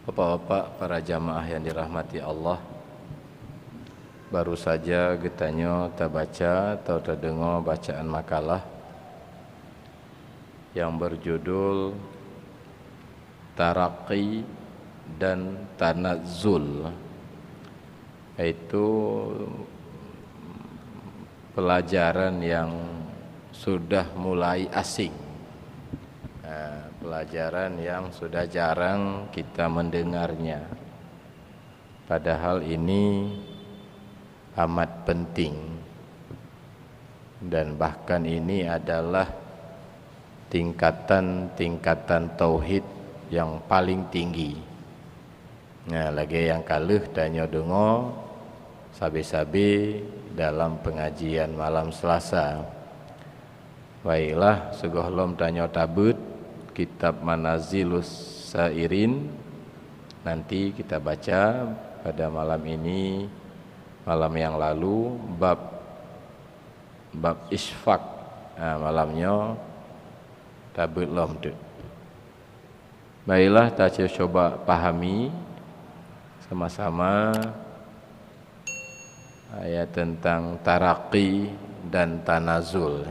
Bapak-bapak, para jamaah yang dirahmati Allah, baru saja getanyo terbaca atau terdengar bacaan makalah yang berjudul Taraqi dan Tanazzul, yaitu pelajaran yang sudah mulai asing, pelajaran yang sudah jarang kita mendengarnya. Padahal ini amat penting, dan bahkan ini adalah tingkatan tauhid yang paling tinggi. Nah, lagi yang kaluh tanya dengar sabi-sabi dalam pengajian malam Selasa. Baiklah, segohlom tanya tabut kitab Manazilus Sairin, nanti kita baca pada malam ini. Malam yang lalu bab isfaq, malamnya tabut lom tu. Baiklah, kita coba pahami sama-sama ayat tentang taraqi dan tanazul.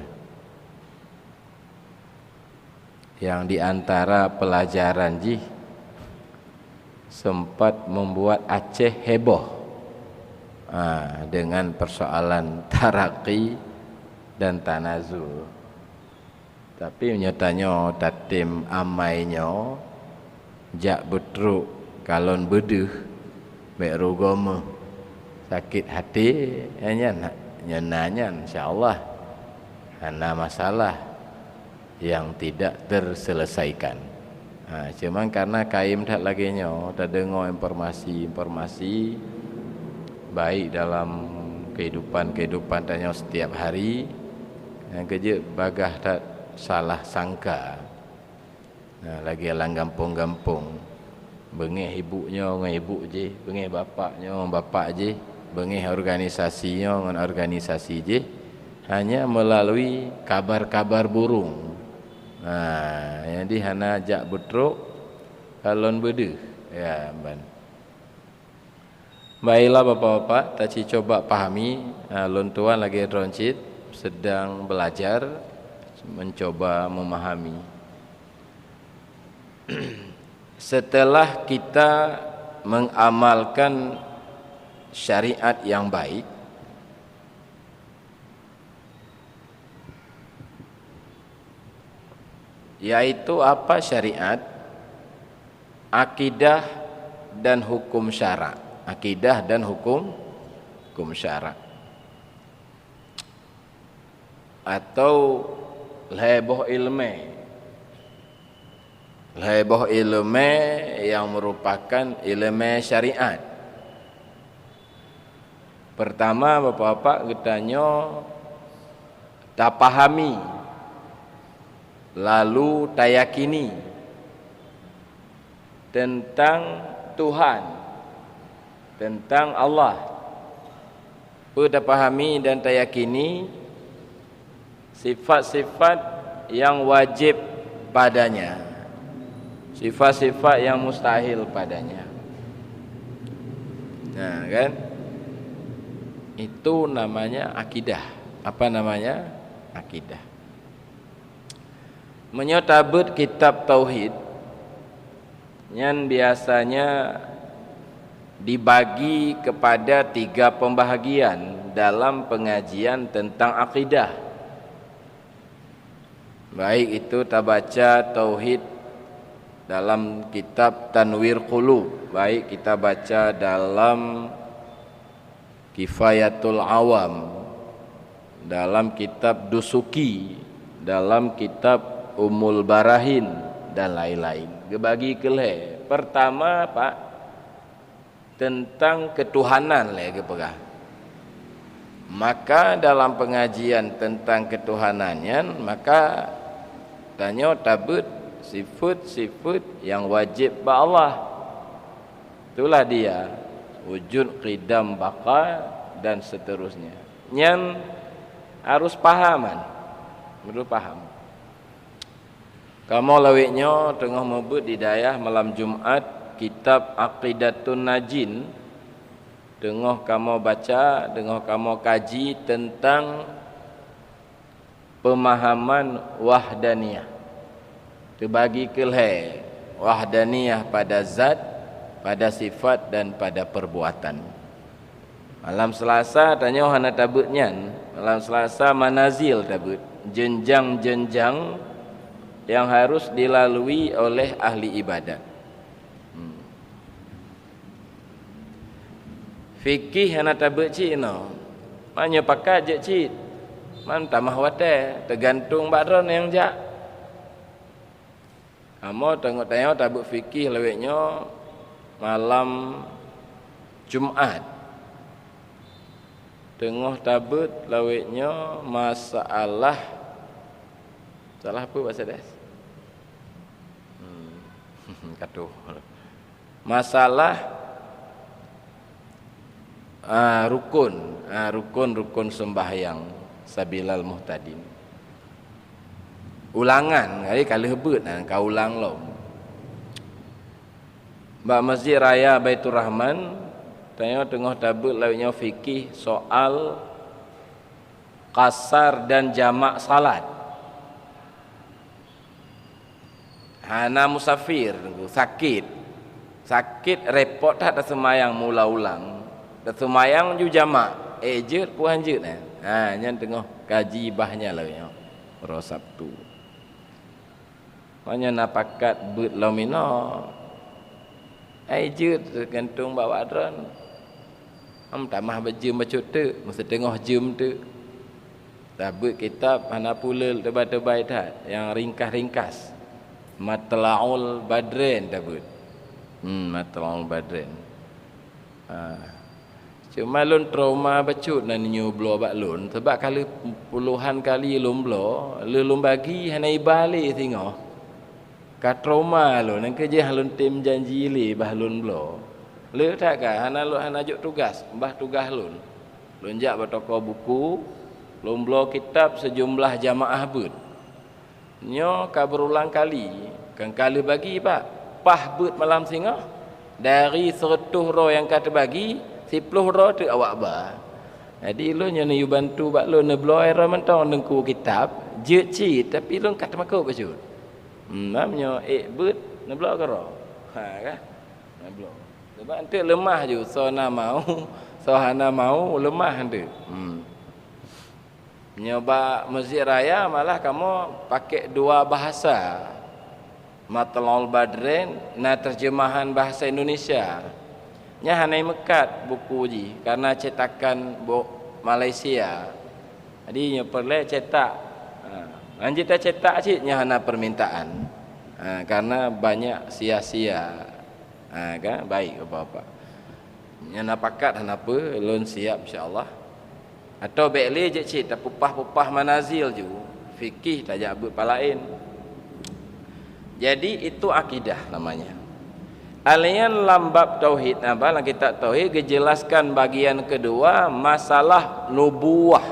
Yang diantara pelajaran ji sempat membuat Aceh heboh dengan persoalan taraqi dan tanazul. Tapi nyatanya tatim amainya jak betruk kalon beduh mek rugama sakit hati nyanyan insyaallah ana masalah yang tidak terselesaikan. Cuman karena kaim tak laginya terdengar informasi baik dalam kehidupan tanya setiap hari, yang kerja bagah tak salah sangka. Lagi alang gampung-gampung, bengih ibunya dengan ibu je, bengih bapaknya dengan bapak je, bengih organisasinya dengan organisasi je, hanya melalui kabar-kabar burung. Yang di hana jak betruk kalon beduh ya ban. Baiklah bapak-bapak, taci coba pahami. Lon tuan lagi roncit sedang belajar mencoba memahami. Setelah kita mengamalkan syariat yang baik, yaitu apa syariat? Akidah dan hukum syara. Akidah dan hukum syara. Atau leboh ilmu yang merupakan ilmu syariat. Pertama bapak-bapak ketanya tak pahami, lalu tayakini tentang Tuhan, tentang Allah. Pada pahami dan tayakini sifat-sifat yang wajib padanya, sifat-sifat yang mustahil padanya. Nah kan, itu namanya akidah. Apa namanya? Akidah. Menyotabut kitab tauhid yang biasanya dibagi kepada 3 pembahagian dalam pengajian tentang akidah. Baik itu tabaca tauhid dalam kitab Tanwir Qulub, baik kita baca dalam Kifayatul Awam, dalam kitab Dusuki, dalam kitab Umul Barahin dan lain-lain. Gebagi keleh. Pertama Pak, tentang ketuhanan lagi pegah. Maka dalam pengajian tentang ketuhanannya, maka tanya tabut sifat-sifat yang wajib ba Allah. Itulah dia wujud, qidam, baqa dan seterusnya. Yang harus pahaman, perlu paham. Kamu lawiknya tengah mebut di dayah malam Jumat kitab Aqidatun Najin, dengoh kamu baca, dengoh kamu kaji tentang pemahaman wahdaniyah. Terbagi keleh wahdaniyah pada zat, pada sifat dan pada perbuatan. Malam Selasa tanya hana tabutnya. Malam Selasa manazil tabut, jenjang-jenjang yang harus dilalui oleh ahli ibadat. Fikih hana tabut cik no. Manya pakai je cik. Man tamah wate, tergantung baron yang jak. Kamu tengok-tengok tabut fikih leweknya malam Jumaat. Tengah tabut laweknya masalah salah apa bahasa das? Katuh. Masalah rukun sembahyang sabilal muhtadin. Ulangan kali kalau hebut kau ulang lo. Mbak Masjid Raya Baitur Rahman tengah tabut lawaknya fikih soal qasar dan jamak salat. Hana musafir sakit repot tak ada semayang mula ulang. Tak semayang ju jamak. Je puan je nah. Nyan tengah kaji bahnya lawaknya ro Sabtu. Maknya napakat but lamino. Je tergantung bawa adran. Tamah berjem bacut tu, mesti tengok jem tu. Tabut kitab hana pula tebal-tebal dah, yang ringkas-ringkas. Matla'ul Badrin tabut. Matla'ul Badrin. Cuma lun trauma bacut nan nyublo bak lun, sebab kali puluhan kali lun blo, lun bagi hana ibali tengok. Ka trauma lun, nang kerja lun tim janji li bah lun blo. Le tak kah hana juk tugas, mbah tugas lun. Lun jak bertoko buku, lun blo kitab sejumlah jamaah bud. Nyo ka berulang kali, kan kali bagi pak pah bud malam singa dari 100 ro yang kata bagi 10 ro tu awak ba. Jadi lun nyo ni bantu bak lun ne blo era mentong nengku kitab, je ci tapi lun kata makau baju. Namnyo bud ne blo ka ro. Kah? Ne blo. Sebab nanti lemah je so hana mau lemah nanti. Nyoba Masjid Raya malah kamu pakai dua bahasa. Matla'ul Badrin na terjemahan bahasa Indonesia. Nya hanai mekat buku ji karena cetakan Malaysia. Jadi nya perlu cetak. Lanjut kita cetak cik nya hana permintaan. Karena banyak sia-sia. Kan baik apa-apa. Yang nak pakat apa lun siap insya-Allah. Atau bekle je cik tak pupah manazil ju. Fikih tak jabut palain. Jadi itu akidah namanya. Alian lambab tauhid apa kita tauhid dijelaskan bagian kedua masalah nubuwah.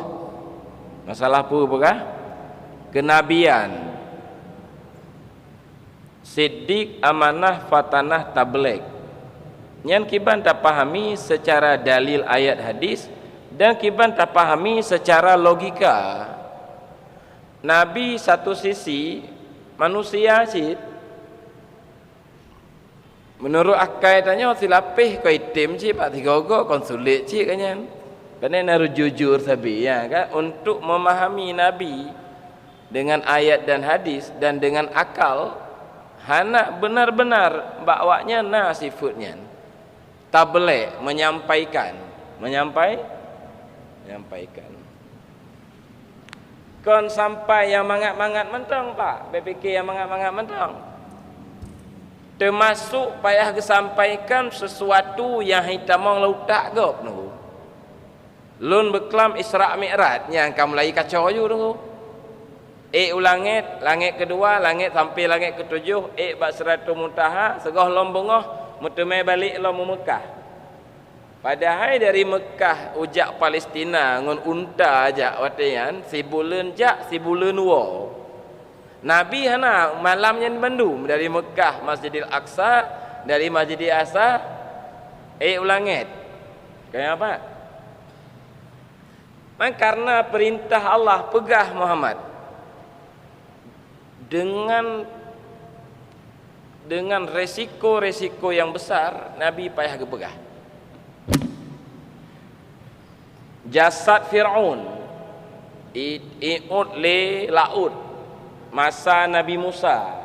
Masalah apa bukan? Kenabian. Siddiq, amanah, fatanah, tabligh. Yang kiban tak pahami secara dalil ayat hadis dan kiban tak pahami secara logika. Nabi satu sisi manusia cik. Menurut akal tanya silapih kau itim cik pak tiga go konsulit cik kanyan. Kerana naru jujur sabi ya kan untuk memahami Nabi dengan ayat dan hadis dan dengan akal. Hana benar-benar bakwanya sifatnya tabligh menyampaikan kon sampai yang mangat-mangat mentang pak BPK yang mangat-mangat mentang termasuk payah disampaikan sesuatu yang hitamong lautak gop nu lun beklam Isra Mi'raj yang kamu lagi kacau ju tu langit kedua, langit sampai langit ketujuh, bak Siratul Muntaha, segah lombongoh, mutemai balik lo Mekah. Padahal dari Mekah ujak Palestina ngon unta ajak watian, si bulan wo. Nabi hana malamnya di Bandung dari Mekah Masjidil Aqsa dari Masjid Aqsa ulangit. Kenapa? Karena perintah Allah pegah Muhammad dengan resiko-resiko yang besar. Nabi payah pegah jasad Fir'aun iut le laut masa Nabi Musa.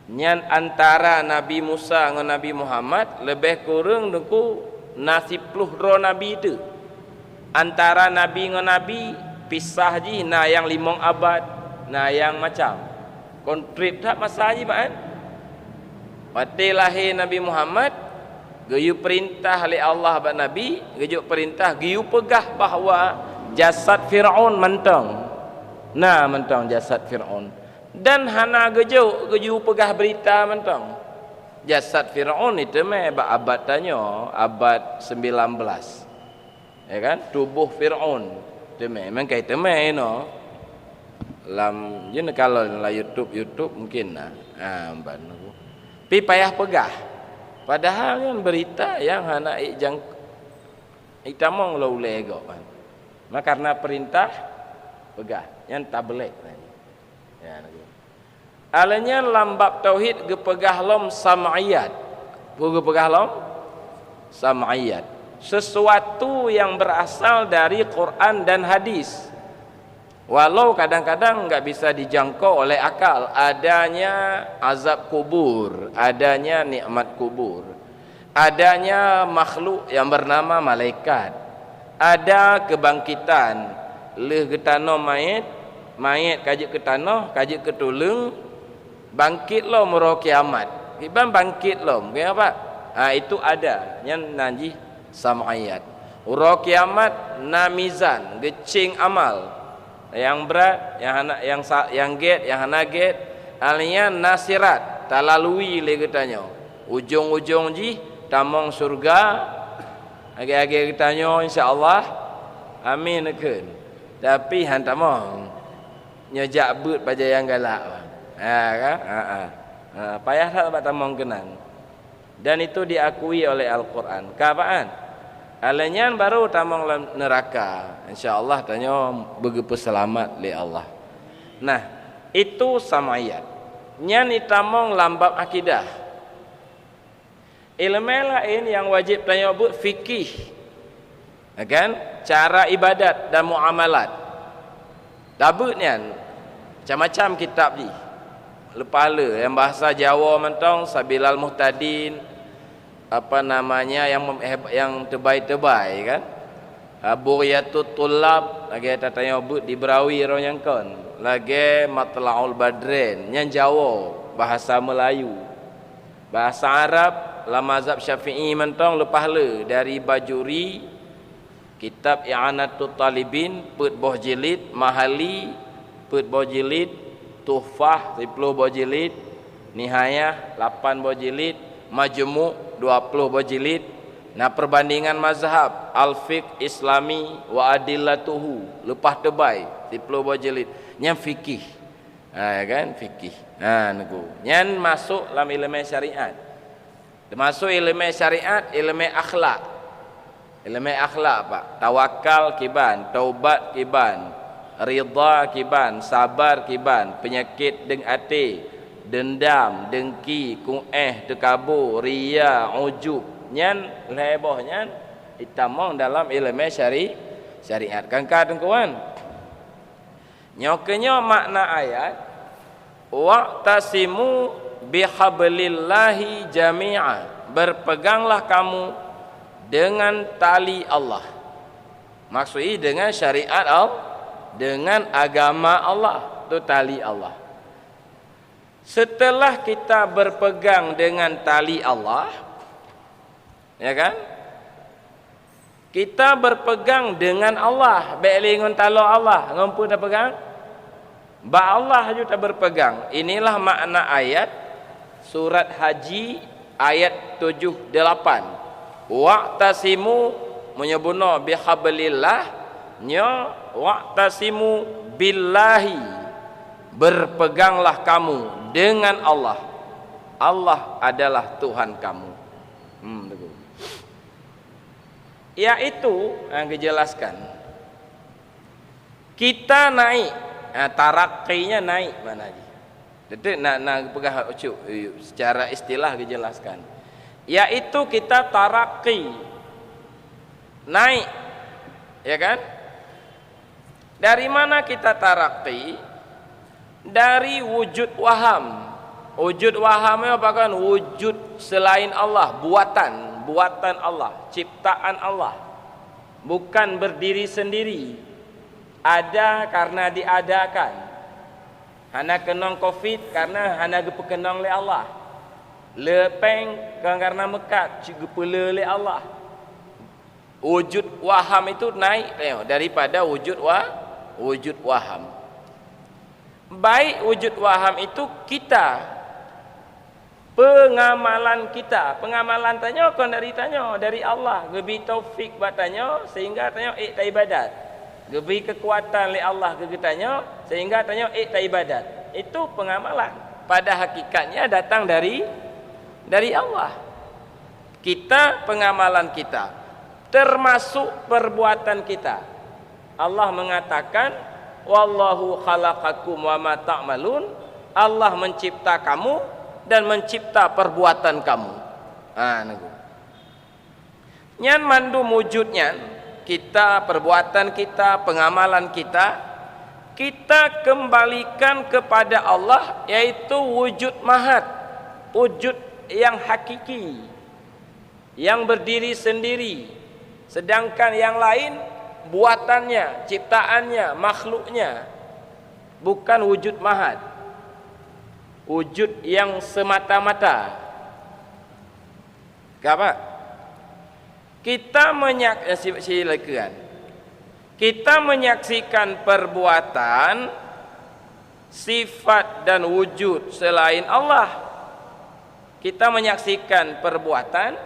Nyan antara Nabi Musa dengan Nabi Muhammad lebih kurang deku nasib puluh nabi itu. Antara Nabi dengan Nabi pisah je na yang 5 abad, na yang macam kontrip tak masa je kan. Pati lahir Nabi Muhammad, geyu perintah oleh Allah buat Nabi, geyu perintah geyu pegah bahawa jasad Fir'aun mentang. Nah mentang jasad Fir'aun. Dan hana geju pegah berita mentang. Jasad Fir'aun itu abad tanya, abad 19. Ya kan? Tubuh Fir'aun. Itu memang kait no. Lam jenak kalau la YouTube mungkin nah. Banu. Pi payah pegah. Padahal kan berita yang hana jang itamong lo lego kan. Maka karena perintah pegah yang tablet ya nagu. Alanya lambab tauhid gepegah lom sam'iyat. Gepegah lom sam'iyat. Sesuatu yang berasal dari Quran dan hadis. Walau kadang-kadang enggak bisa dijangkau oleh akal, adanya azab kubur, adanya nikmat kubur, adanya makhluk yang bernama malaikat, ada kebangkitan leh getano mayat kajik ke tanah, kajik ke tulung, bangkit lo muro kiamat. Iban bangkit lo, kenapa? Itu ada yang nanji sam'iyat. Uro kiamat na mizan, gecing amal. Yang berat, yang get, yang hana get, alnya nasirat, talalui le katanya. Ujung-ujung ji tamong surga. Agi-agi katanya insya-Allah. Amin nekeun. Tapi han tamong nyejak beut baja yang galak. Kan? Payah tak buat tamong kenang. Dan itu diakui oleh Al-Quran. Kapan? Alanyan baru tamong neraka. InsyaAllah tanya begitu selamat li Allah. Nah, itu sam'iyat. Nyan itamong lambab akidah. Ilmu lain yang wajib tanya buat fikih. Kan? Cara ibadat dan muamalat. Dabut nyan. Macam-macam kitab ni. Lepala yang bahasa Jawa mentong Sabilal Muhtadin, apa namanya yang terbaik-terbaik kan, Buriyatul Tulab lagi tanya but di Berawi ro yang kon lagi Matlaul Badrin yang Jawa bahasa Melayu, bahasa Arab la mazhab Syafi'i mentong lepahla dari Bajuri, kitab I'anatul Talibin put boh jilid, Mahali put boh jilid, Tuhfah 10 buah jilid, Nihayah 8 buah jilid, Majmu' 20 buah jilid. Nah perbandingan mazhab Al-Fiqh Islami wa Adillatuhu lepas tebai 10 buah jilid. Yang fikih. Ya kan fikih. Niku. Yang masuk dalam ilmu syariat. Termasuk ilmu syariat, ilmu akhlak. Ilmu akhlak Pak. Tawakal kiban, taubat kiban, ridha kiban, sabar kiban, penyakit deng ati, dendam, dengki, tekabur, riya, ujub, nyan leboh nyan itamong dalam ilmu syariat. Kangka tengkuan. Nyokenyo makna ayat wa'tasimu bihablillahi jami'a. Berpeganglah kamu dengan tali Allah. Maksudnya dengan syariat Allah, dengan agama Allah, itu tali Allah. Setelah kita berpegang dengan tali Allah, ya kan? Kita berpegang dengan Allah, belingun talo Allah, ngompu dah pegang. Ba Allah juga berpegang. Inilah makna ayat surat Haji ayat 78. Wa'tasimu menyebutno bihablillah nya wa'tasimu billahi, berpeganglah kamu dengan Allah. Allah adalah Tuhan kamu. Yaitu dijelaskan. Kita naik, tarakkinya naik mana aja. Jadi nak pegah secara istilah dijelaskan. Yaitu kita tarakki, naik, ya kan? Dari mana kita tarakki? Dari wujud waham. Wujud wahamnya apa kan? Wujud selain Allah, buatan Allah, ciptaan Allah. Bukan berdiri sendiri. Ada karena diadakan. Hana kenong Covid karena hana gepekenong oleh Allah. Lepeng karena mekat gepele oleh Allah. Wujud waham itu naik daripada wujud waham. Baik wujud waham itu kita, pengamalan kita, pengamalan tanya kon dari Allah, gebi taufik batanya sehingga tanya tak ibadat, gebi kekuatan li Allah ke tanya sehingga tanya tak ibadat. Itu pengamalan, pada hakikatnya datang dari Allah. Kita, pengamalan kita termasuk perbuatan kita. Allah mengatakan wallahu khalaqakum wa ma ta'malun. Allah mencipta kamu dan mencipta perbuatan kamu. Nyan mandu wujudnya kita, perbuatan kita, pengamalan kita kembalikan kepada Allah, yaitu wujud mahat, wujud yang hakiki, yang berdiri sendiri. Sedangkan yang lain buatannya, ciptaannya, makhluknya, bukan wujud mahat, wujud yang semata-mata. Apa? Kita menyaksikan perbuatan, sifat dan wujud selain Allah. Kita menyaksikan perbuatan,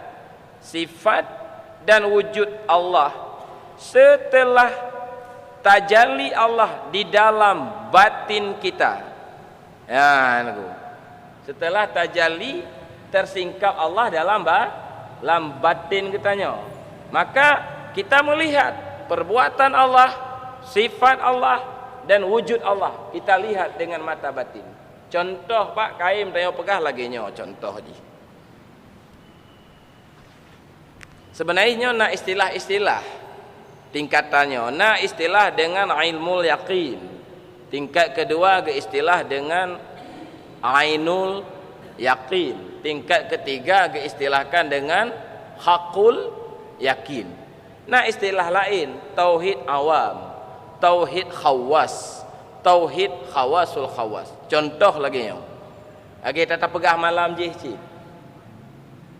sifat dan wujud Allah setelah tajalli Allah di dalam batin kita. Setelah tajalli tersingkap Allah dalam batin kitanya, maka kita melihat perbuatan Allah, sifat Allah dan wujud Allah. Kita lihat dengan mata batin. Contoh Pak Kaim tanya pegah lagi nyo contoh je. Sebenarnya nak istilah-istilah tingkatannya, nak istilah dengan ilmul yaqin. Tingkat kedua ke istilah dengan ainul yaqin. Tingkat ketiga ke istilahkan dengan hakul yakin. Nah istilah lain tauhid awam, tauhid khawas, tauhid khawasul khawas. Contoh lagi yang kita tak pegah malam je.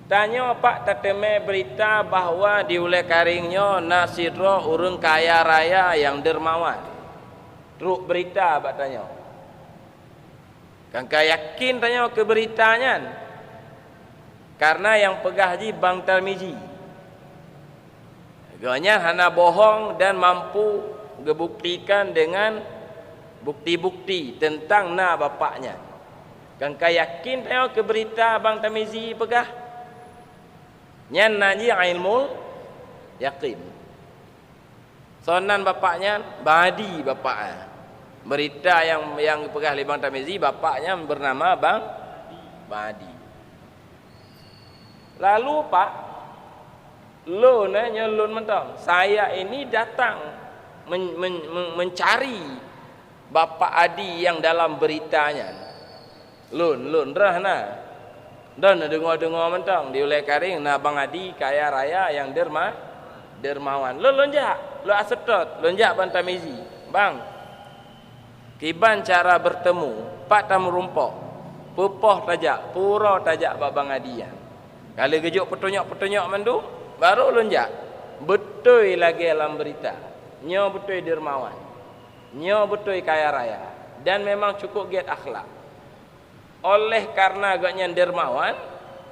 Tanya Pak tateme berita bahawa di ulai karingnya nasidro urang kaya raya yang dermawan. Truk berita Pak tanya. Kan yakin tanya ke beritanya. Karena yang pegah ji Bang Tarmizi. Agaknya hana bohong dan mampu gebuktikan dengan bukti-bukti tentang bapaknya. Kan yakin tanya ke berita Bang Tarmizi pegah. Nyan naji ilmu yakin. Sonan bapaknya Badi bapaknya. Berita yang pegah Bang Tarmizi bapaknya bernama Bang Badi. Lalu Pak lun mentang. Saya ini datang mencari Bapak Adi yang dalam beritanya. Lun rahna. Dan dengar mentang di ulai karing Bang Adi kaya raya yang dermawan. Lo lonjak, lo asetot, lonjak Bang Tarmizi. Bang, kiban cara bertemu, Pak tam rumpok, pupoh tajak, pura tajak Bang Adi. Kalau gejuk petunjuk mendu, baru lonjak. Betul lagi dalam berita. Nyo betul dermawan. Nyo betul kaya raya. Dan memang cukup giat akhlak. Oleh karena agaknya dermawan,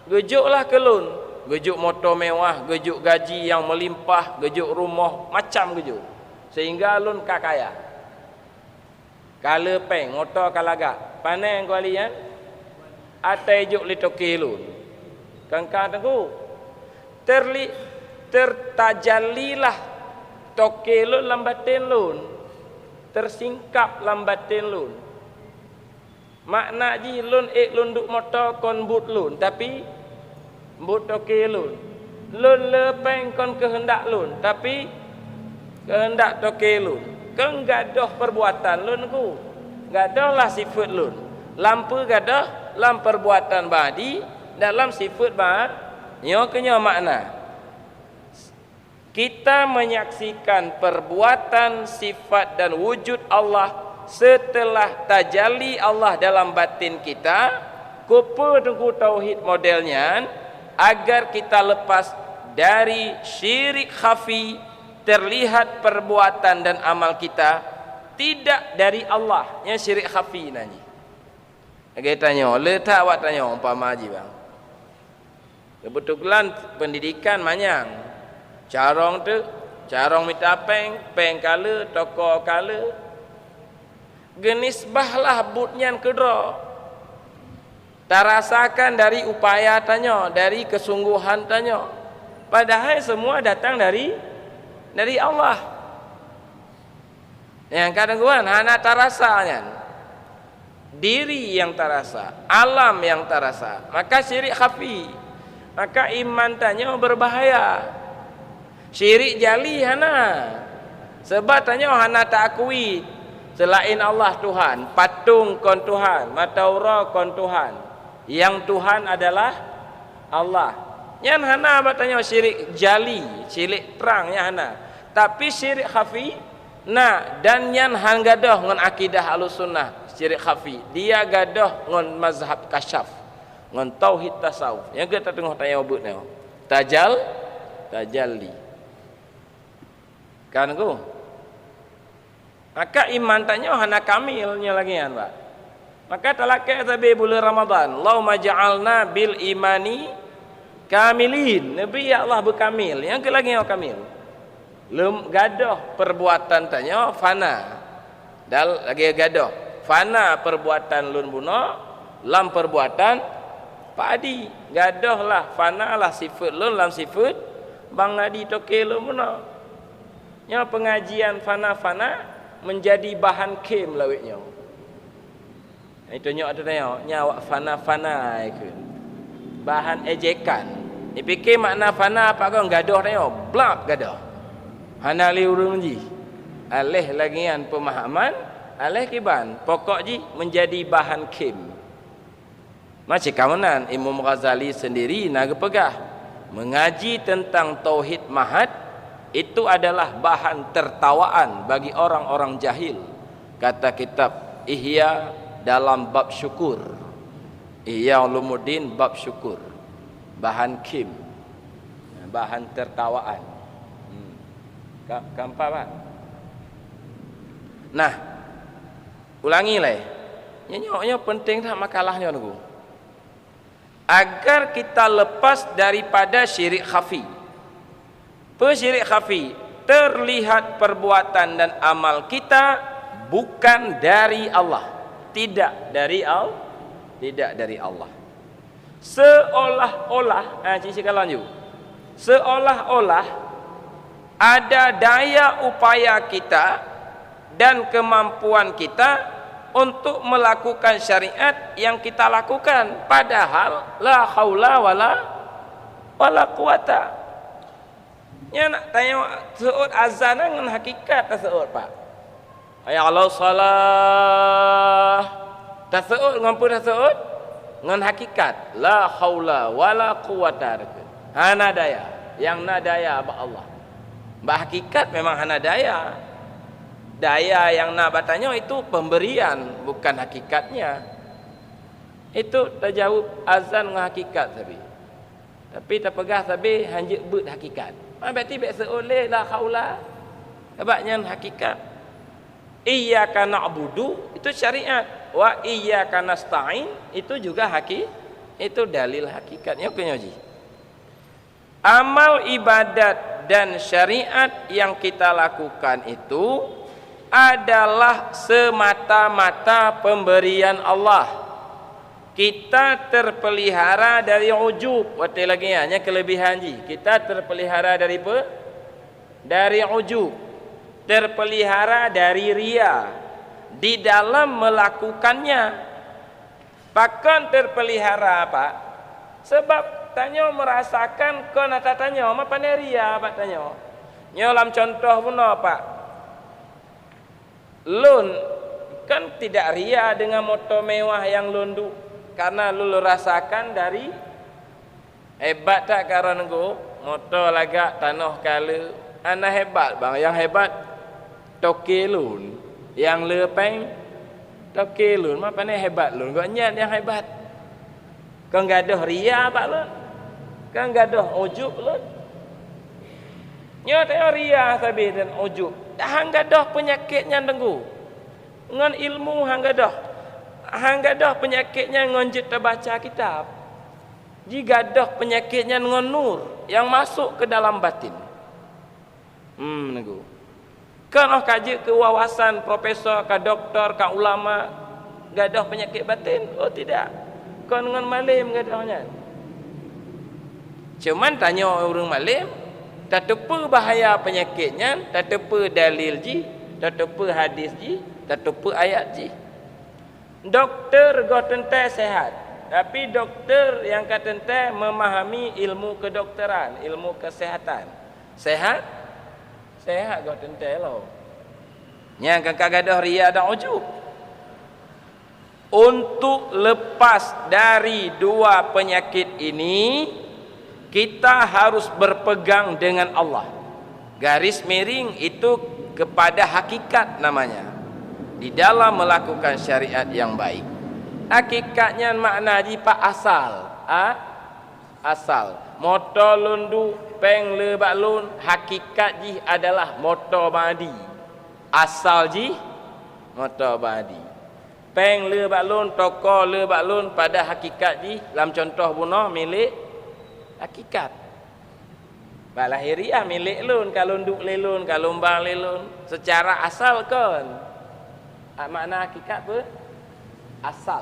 gejuklah kelun, gejuk motor mewah, gejuk gaji yang melimpah, gejuk rumah macam gejuk, sehingga lun kakaya. Kala peng motor kalagak, panai kalian? atai juk li toke lun kangka tengku tertajallilah toke lun lambatin lun tersingkap lambatin lun makna ji lun lun duk motor kon but lun tapi but toke lun lepeng kon kehendak lun tapi kehendak toke lun kan gadoh perbuatan lun ku gadoh lah sifat lun lampu gadoh lam perbuatan badi dalam sifat ba nyo kenyo makna kita menyaksikan perbuatan sifat dan wujud Allah setelah tajalli Allah dalam batin kita kupu tunggu tauhid modelnya agar kita lepas dari syirik khafi terlihat perbuatan dan amal kita tidak dari Allah yang syirik khafi nanti. Agak tanya, letak awak tanya umpama haji bang. Kebetulan pendidikan manyang. Carong tu, carong minta peng kala, toko kala. Genisbahlah butnyan kedra. Tarasakan dari upaya tanya, dari kesungguhan tanya. Padahal semua datang dari Allah. Yang kadang-kadang hana tarasanya. Diri yang terasa, alam yang terasa, maka syirik khafi, maka iman tanya berbahaya. Syirik jali hana, sebab tanya hana tak akui selain Allah Tuhan, patung kon Tuhan, mataura kon Tuhan, yang Tuhan adalah Allah. Yang hana bertanya syirik jali, syirik terangnya hana, tapi syirik khafi, nah dan yang han gadah ngan akidah Ahlussunnah. Syirik khafi dia gadah ngon mazhab kasyaf ngon tauhid tasawuf yang kita tengok tanya ubut ni tajalli kan ku maka iman tanya hana kamilnya lagi kan Pak maka talakai tabi bulan Ramadan Allahumma ja'alna bil imani kamilin nabi ya Allah berkamil yang ke lagi yang kamil lem gadah perbuatan tanya fana dal lagi gadah fana perbuatan lun buno lam perbuatan padi gadoh lah fana lah sifat lun lam sifat bang adi toke lun buno nya pengajian fana menjadi bahan kem lawitnya itu nyok ada tanya nyawa fana itu bahan ejekan dipikir makna fana apa kau gadoh tanya blak gadoh hana li urung ji alih lagian pemahaman alih kiban pokok ji menjadi bahan kim macam kawanan Imam Ghazali sendiri naga pegah mengaji tentang tauhid mahad itu adalah bahan tertawaan bagi orang-orang jahil kata kitab Ihya dalam bab syukur Ihya Ulumuddin bab syukur bahan kim bahan tertawaan gampang Pak nah ulangi lah nyoknya penting tak makalahnya nunggu agar kita lepas daripada syirik khafi syirik khafi terlihat perbuatan dan amal kita bukan dari Allah tidak dari Allah seolah-olah seolah-olah ada daya upaya kita dan kemampuan kita untuk melakukan syariat yang kita lakukan padahal la haula wala quwata nya nak tanya seut azan dengan hakikat seut Pak ya Allah salah taseut ngampun taseut dengan hakikat la haula wala quwata hana daya yang nadaya ba Allah ba hakikat memang hana daya yang nak bertanya itu pemberian bukan hakikatnya itu terjawab azan dengan hakikat tapi terpegah tapi hanya but hakikat berarti biasa oleh la haula sebabnya hakikat iyyaka na'budu itu syariat wa iyyaka nasta'in itu juga itu dalil hakikatnya kenyoji amal ibadat dan syariat yang kita lakukan itu adalah semata-mata pemberian Allah kita terpelihara dari ujub. Waktu lagi hanya kelebihan ji. Kita terpelihara dari apa? Dari ujub. Terpelihara dari ria di dalam melakukannya. Bahkan terpelihara apa? Sebab tanya merasakan kau nak tanya apa pandai ria pak tanya. Nyolam contoh pun apa? Lun kan tidak ria dengan motor mewah yang lunduk. Karena lu rasakan dari hebat tak karena go motor lagak tanah kala ana hebat bang, yang hebat toke lun, yang lepeng toke lun, apa ni hebat lun, kau nyat yang hebat. Kau gaduh ria pak lun, kau gaduh ujub lun. Nyo tengok ria sabi dan ujub, hang gaduh penyakitnya tenggu, ngan ilmu hang gaduh. Hang gadah penyakitnya ngonjet terbaca kitab. Jika gadah penyakitnya ngon nur yang masuk ke dalam batin. Nego. Kan kaji ke wawasan profesor, ke doktor, ke ulama gadah penyakit batin? Oh tidak. Kan ngon malim gadahnya. Cuman tanya orang malim, tak tepa bahaya penyakitnya, tak tepa dalil ji, tak tepa hadis ji, tak tepa ayat ji. Doktor gotente sehat, tapi doktor yang katente memahami ilmu kedokteran, ilmu kesehatan. Sehat? Sehat gotente lo. Yang kagadah ria dan ujub. Untuk lepas dari dua penyakit ini, kita harus berpegang dengan Allah. Garis miring itu kepada hakikat namanya. Di dalam melakukan syariat yang baik. Hakikatnya makna di pak asal. Asal. Motor lundu, peng le bak lun, hakikat ji adalah motor badi. Asal ji motor badi. Peng le bak lun, toko le bak lun, pada hakikat ji dalam contoh bunuh milik hakikat. Bak lahiriah milik lun, kalau nduk le lun, kalau mbang le lun, secara asal kan. Makna hakikat apa? Asal.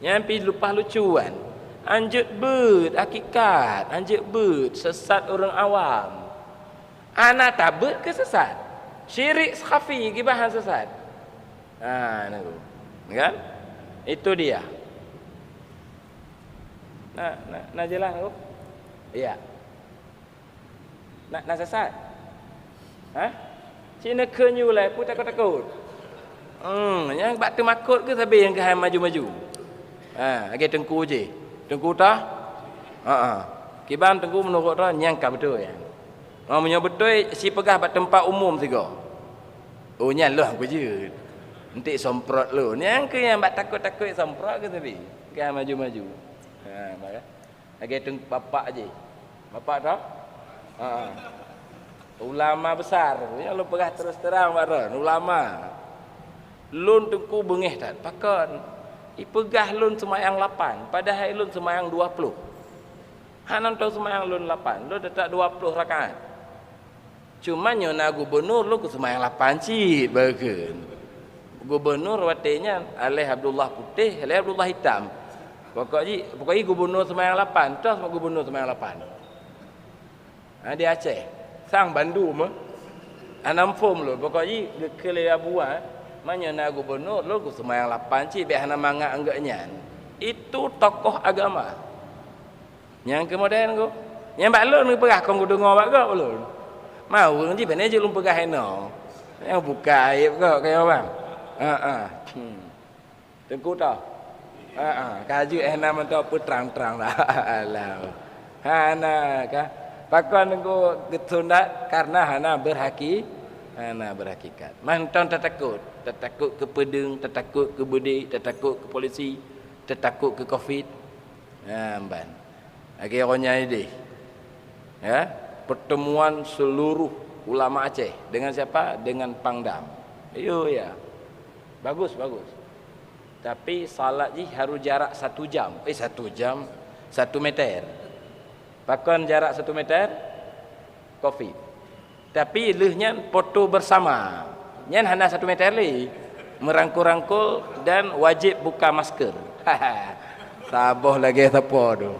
Yang pi lupa lucuan. Anjut bet hakikat, anjut bet sesat orang awam. Ana tabet ke sesat? Syirik khafi gibahan sesat. Naku. Kan? Itu dia. Nak jelas tu? Iya. Nak sesat? Cina kenyu lah, aku takut-takut. Yang bak termakut ke sabi yang kehai maju-maju. Lagi tengku je. Tengku tah? Kibam tengku menurut dah nyangka betul ya. Punya betul si pegah bak tempat umum tiga. Oh nyaloh aku je. Nanti somprot lu. Yang ke yang bak takut-takut somprot ke sabi? Kehai maju-maju. Lagi tengku bapak je. Bapak dah? Ulama besar, yang lu pegah terus terang baron, ulama. Lun tengku bengih tak, pakon. Ipegah lun semayang 8, padahal lun semayang 20. Hanan tahu semayang lun 8, lu tetap 20 rakaat. Cuma nyona gubernur lu ke semayang 8 cik bagen. Gubernur watenya Alih Abdullah Putih, Alih Abdullah Hitam. Pokoknya gubernur semayang 8, terus gubernur semayang 8. Di Aceh. Sang Bandung anam form lo pokoknya kelea buah manya na gubernur lo semayang 8 cik biar hana mangga enggaknya itu tokoh agama yang kemudian go yang bak lo ni perah kong dengar bak go lo mau nanti bene je lu perah heno yang buka aib go kaya bang tengku tau kaju hana mentau putrang-terang lah hana kah pakon aku ketundak karena hana berhakikat. Mantan tertakut ke pedeng, tertakut ke budi, tertakut ke polisi, tertakut ke Covid. Ban. Lagi orangnya ini. Ya, pertemuan seluruh ulama Aceh dengan siapa? Dengan Pangdam. Iyo ya. Bagus. Tapi salat ji harus jarak 1 jam. 1 jam 1 meter. Pakon jarak 1 meter Covid. Tapi lehnya foto bersama. Nyan hana 1 meter li. merangkul-rangkul dan wajib buka masker. Saboh lagi siapa tu.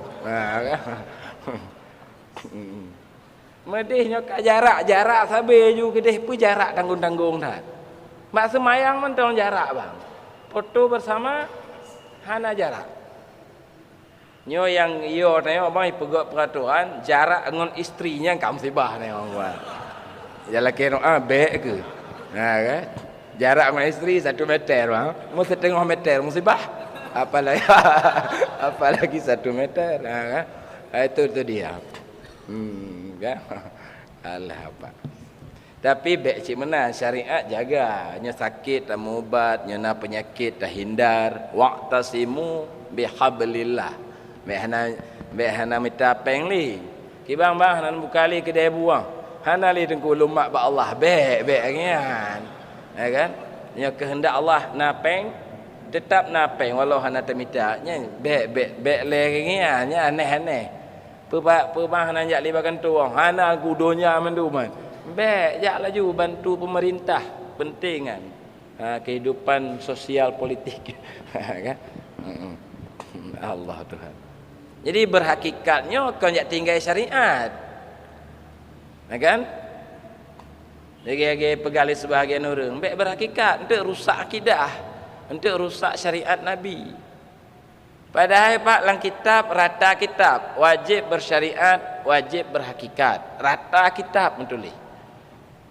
Medihnya kat jarak sabe ju kedeh pu jarak tanggung-tanggung dah. Mak semayang mentong jarak bang. Foto bersama hana jarak. Nyo yang iyo tengok bang pegak peraturan jarak dengan istrinya kam sibah tengok bang. Jalan kira bek ke. Kan? Jarak dengan isteri 1 meter bang. Mu 1,5 meter musibah. Apalagi 1 meter. Kan? Itu dia. Kan? Alah apa. Tapi baik cik mana syariat jaga. Nya sakit dah ubat, nya na penyakit dah hindar. Waqtasimu bihablillah. Baik hana minta peng li. Ki bang hana buka li kedai buang. Hana li tengku lumak ba Allah baik ngian. Ya kan? Nya kehendak Allah napeng tetap napeng walau hana temita. Nya baik le ngian nya aneh-aneh. Pebah hana jak libakan tuang. Hana gudonya mendu man. Baik jak laju bantu pemerintah penting kan. Kehidupan sosial politik. Kan? Allah Tuhan. Jadi berhakikatnya kau jak tinggal syariat. Kan? Lagi pegali sebahagian orang. Baik berhakikat untuk rusak akidah, untuk rusak syariat Nabi. Padahal pak lang kitab rata kitab wajib bersyariat, wajib berhakikat. Rata kitab menulis.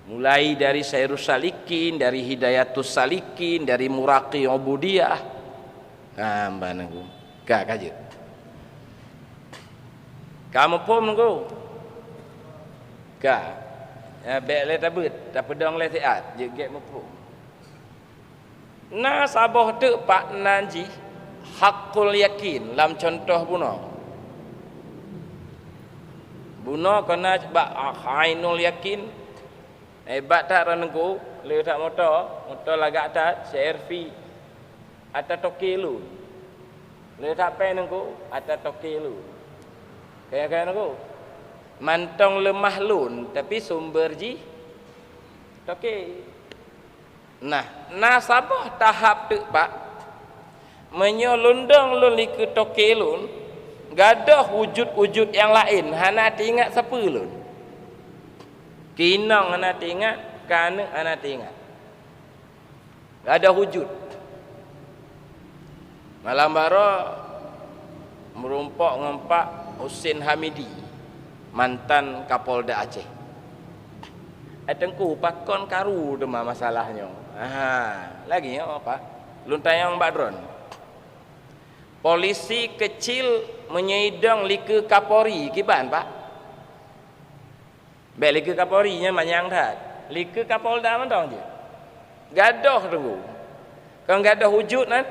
Mulai dari Sairus Salikin, dari Hidayatus Salikin, dari Muraqi Ubudiyah. Mbak nunggu. Kak kaje. Kamu pun nunggu. Kak. Baik le tabut, tak pedang le siat, je get mupu. Na sabah tu pak nanji hakul yakin lam contoh buno. Buno kena bak ainul yakin. Hebat tak ranengku, le tak motor lagak tak CRV atau tokilu. Le tak penengku atau tokilu. Kayak nengku. Mantong lemah lun tapi sumber ji okey. Nah nasabah tahap tu pak menyolundang lun liku tokelun gadah wujud-wujud yang lain hana ingat siapa lun kinang hana ingat kana hana ingat gadah wujud malam bara merumpak ngempak Husin Hamidi mantan Kapolda Aceh. Tengku pakon karu dema masalahnya. Lagi ya apa? Luntayang Badron. Polisi kecil menyidang lika Kapolri kiban pak. Baik lika Kapolri nya manyang dah. Lika Kapolda mantong je. Gadoh tu. Kau gadoh wujud kan?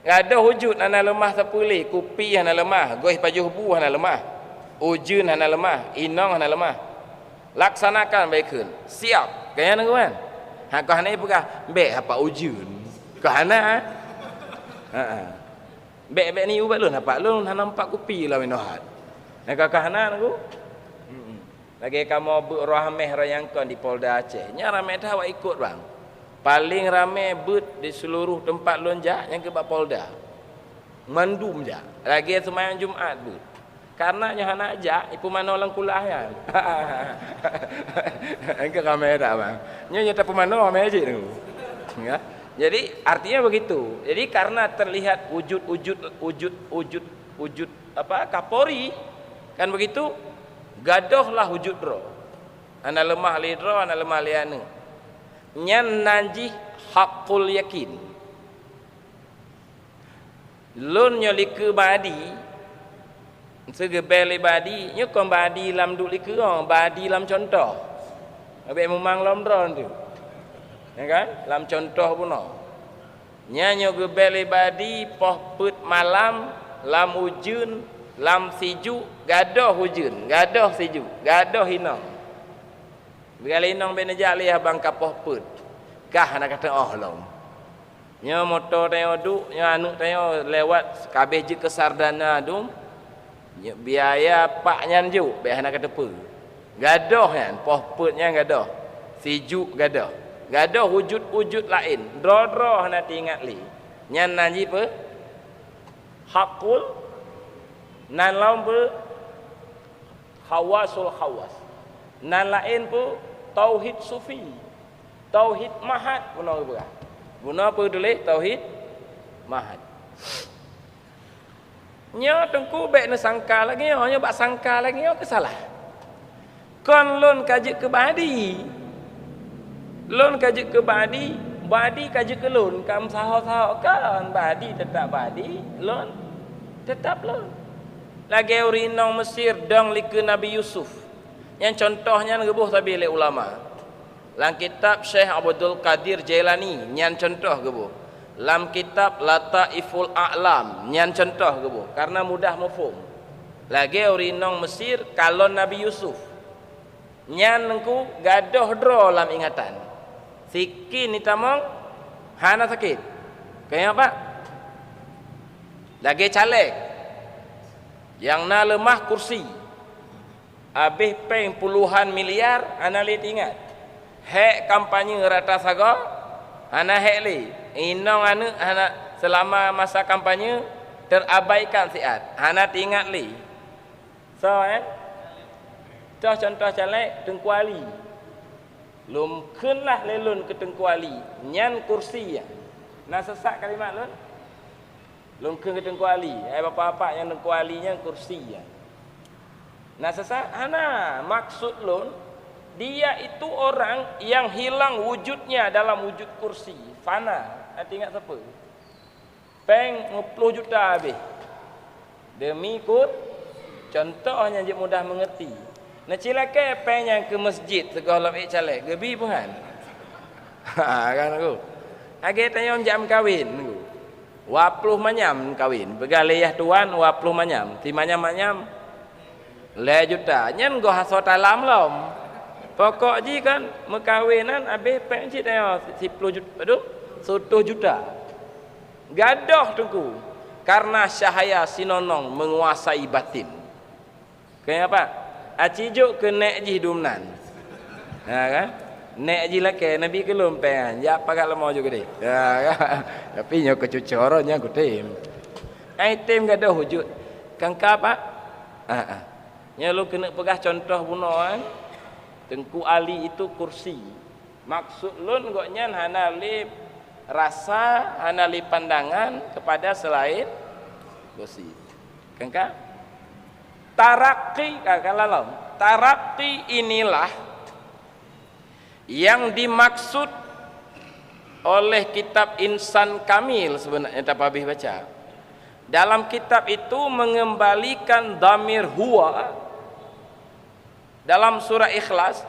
Gadoh wujud ana lemah sepuli, kupi ana lemah, goih pajuh bu ana lemah. Ujun hana lemah, inong hana lemah. Laksanakan baikun. Siap. Kaya nunggu kan? Kau hana ipukah? Baik apa ujun? Kau hana? Baik ni ubat lun apa? Lun hana 4 kupi lah minohat. Kau hana nunggu? Lagi kamu berahmeh rayangkan di Polda Aceh. Nya ramai dah awak ikut bang. Paling ramai but di seluruh tempat lonjak yang ke Polda. Mandum je. Lagi semayang Jumaat but. Karena yang nak ajak ipu mana orang kulah kan. Engkau ramai tak bang. Nya tak pemana ramai aja tu. Ya. Jadi artinya begitu. Jadi karena terlihat wujud apa Kapolri kan begitu gadohlah wujud ro. Ana lemah lidro, ana lemah liana. Nyan najih hakul yakin. Lun nyolike badi segebel badi nya kon badi lam duk lika badi lam contoh abek memang lam dron tu ya kan lam contoh puno nya gebel badi poh put malam lam ujun lam siju gadoh ujun gadoh siju gadoh hinong bila hinong ben jali abang kapoh put kah nak kata oh lom nya motor teo duk nya anu teo lewat kabeh je ke Sardana dum biaya paknya ju biar nak kata apa gadoh kan poh putnya gadoh siju gadoh gadah wujud-wujud lain dro-dro hana ingat li nyan nanji pe hakul nan laum pe khawasul khawas nan lain pe tauhid sufi tauhid mahad guna apa tulis tauhid mahad nyo tengku baik na sangka lagi nyo bak sangka lagi nyo kesalah kon lon kaji ke badi lon kaji ke badi badi kaji ke lon kam sahau-sahau kan badi tetap badi lon tetap lon lagi urinong Mesir dong liku Nabi Yusuf yang contohnya ngebuh tabi oleh ulama lang kitab Syekh Abdul Qadir Jailani nyan contoh gebuh lam kitab Lataiful A'lam nyan contoh gebuh karena mudah mafhum lagi urinong Mesir kalon Nabi Yusuf nyan nengku gadoh dro lam ingatan siki ni tamong hana sakit kayak apa lagi caleg yang na lemah kursi habis peng puluhan miliar ana li ingat hek kampanye rata saga ana hek li inong anu ana selama masa kampanye terabaikan siat ana ingat li so contoh caleg Tengkuali lum keunlah lelun ke Tengkuali nyan kursi ya na sesak kalimat lum keun ke Tengkuali bapak-bapak yang Tengkuali nya kursi ya na sesak ana maksud lun dia itu orang yang hilang wujudnya dalam wujud kursi fana hati ingat siapa peng 10 juta habis demi kur contohnya je mudah mengerti nak cilaka peng yang ke masjid sekolah lamik calek gebi pun kan kan aku age tanya jam kawin aku 20 manyam kawin begaliyah tuan 20 manyam ti manyam-manyam le juta nyen go hasot alam lom pokok ji kan mekawinan habis peng cit ayo 10 juta aduh 100 juta gadoh tungku karena cahaya sinonong menguasai batin kayak apa acijuk ke nek ji dumnan ha kan nek ji lake nabi kelum pengan ya pakat lemau juga deh ya tapi nyo kecucoronnya gutim item gadoh wujud kangka apa nya lu kena pegah contoh bunoan Tengku Ali itu kursi maksud lun goknya hana li rasa hana li pandangan kepada selain kursi kangka taraqi kakalalom taraqi inilah yang dimaksud oleh kitab Insan Kamil sebenarnya tak habis baca dalam kitab itu mengembalikan dhamir huwa dalam surah Ikhlas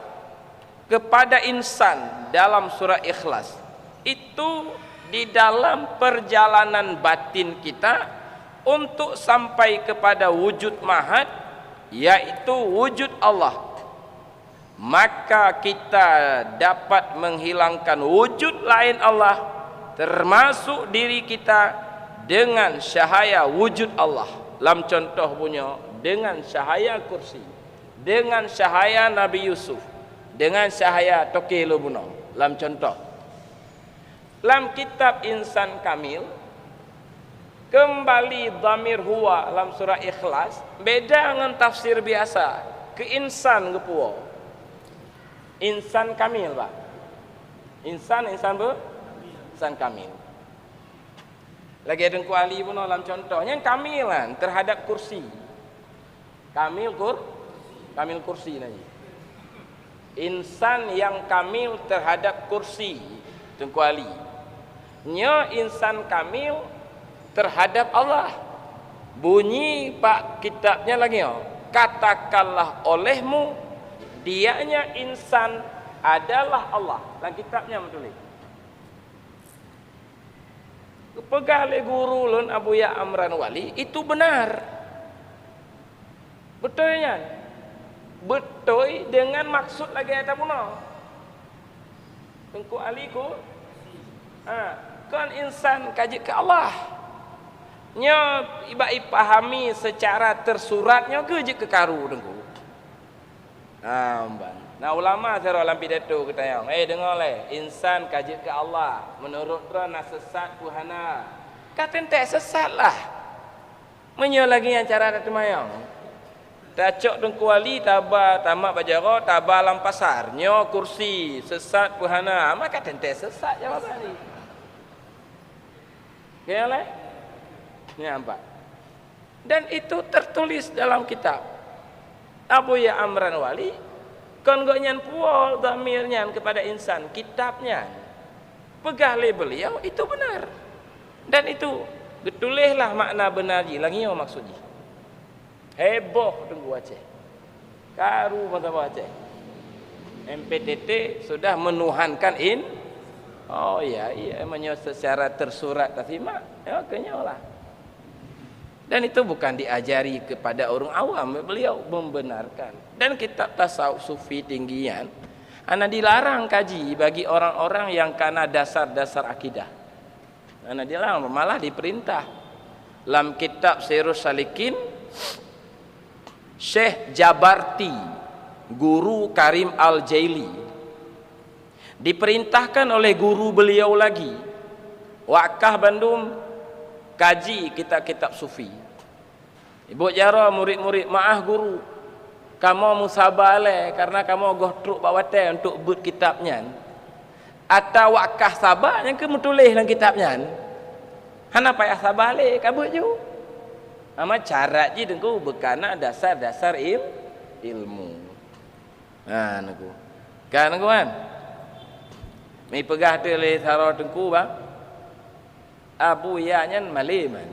kepada insan dalam surah Ikhlas itu di dalam perjalanan batin kita untuk sampai kepada wujud mahad yaitu wujud Allah maka kita dapat menghilangkan wujud lain Allah termasuk diri kita dengan cahaya wujud Allah lam contoh punya dengan cahaya kursi dengan cahaya Nabi Yusuf dengan cahaya Toke Lobuno lam contoh lam kitab Insan Kamil kembali dhamir huwa lam surah Ikhlas beda dengan tafsir biasa ke insan gepuo Insan Kamil Pak insan bu Insan Kamil lagi ada kuali pun lam contohnya kamilan terhadap kursi kamil kursi nanti. Insan yang kamil terhadap kursi tengkuali. Nya insan kamil terhadap Allah. Bunyi pak kitabnya lagi katakanlah olehmu dianya insan adalah Allah. Dalam kitabnya betul. Pegah le guru lun Abu Ya Amran Wali itu benar. Betulnya. Betul dengan maksud lagi ada puno. Tengku aliku. Kan insan kaji ke Allah. Nya ibai pahami secara tersuratnya ke je ke karu tengku. Mbak. Nah ulama sira dalam pidato kita yang, dengar le, insan kaji ke Allah, menurut dia nak sesat puhana. Kata tak sesat lah. Menyo lagi yang cara datang mayang. Tacok dengkuali tabah tamak bajaro tabah alam pasar, nyo kursi sesat puhana. Maka kata tak sesat jawapan ni. Ya le? Ni nampak. Dan itu tertulis dalam kitab. Abu Ya Amran Wali kon go nyan puol dhamirnya kepada insan kitabnya pegah label beliau itu benar dan itu getulihlah makna benar ji lagi maksudnya heboh tunggu Aceh karu mata Aceh MPTT sudah menuhankan oh iya emangnya secara tersurat tersimak ya kenyalah dan itu bukan diajari kepada orang awam, beliau membenarkan. Dan kitab tasawuf sufi tinggian, ana dilarang kaji bagi orang-orang yang kana dasar-dasar akidah. Ana dilarang, malah diperintah. Dalam kitab Sirus Salikin, Syekh Jabarti, guru Karim Al-Jaili, diperintahkan oleh guru beliau lagi, Wakah Bandung, kaji kitab-kitab sufi. Ibu jara murid-murid maah guru. Kamu musabah le karena kamu goh truk bawate untuk buat kitabnya. Atau wakah sabar yang kamu tulis dalam kitabnya. Hana payah sabar le kabut ju. Ama cara ji dengku bekana dasar-dasar ilmu. Ha naku. Kan naku kan. Mi pegah tu le saro dengku bang. Abu Ya'nyan maliman.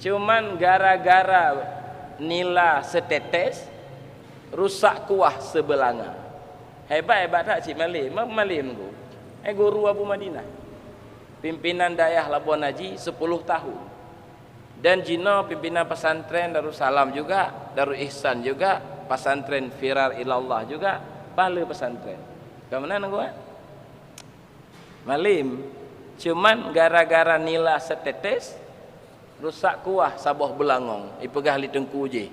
Cuman gara-gara nila setetes rusak kuah sebelanga. Hebat-hebat tak cik malim? Malim tu. Guru Abu Madinah. Pimpinan daerah Labuan Haji 10 tahun. Dan jino pimpinan pesantren Darussalam juga, Darul Ihsan juga, pesantren Firar Ilallah juga, pahala pesantren. Kemana nak buat? Malim. Cuman gara-gara nila setetes rusak kuah sabah belangong ipegah li tengku je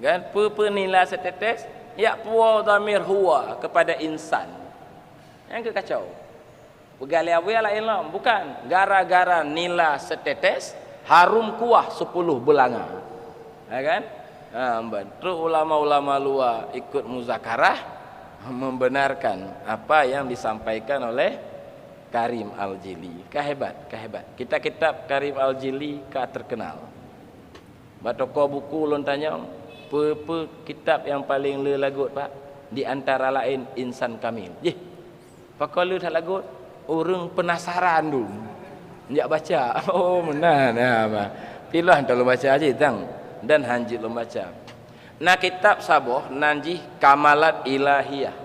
kan pe nila setetes ya puau dhamir huwa kepada insan yang kekacau begali abu ya lain lah bukan gara-gara nila setetes harum kuah 10 belanga ya kan terus ulama-ulama luar ikut muzakarah membenarkan apa yang disampaikan oleh Karim Al-Jili, kehebat. Kita kitab Karim Al-Jili terkenal. Batoko buku lon tanya, apa kitab yang paling le lagut pak? Di antara lain Insan Kamil. Pakau le tak lagut? Orang penasaran dulu. Njak baca. Oh menan ya pak. Pilah kalau baca aja tang dan hanjit lo baca. Nah kitab saboh nanji Kamalat Ilahiyah.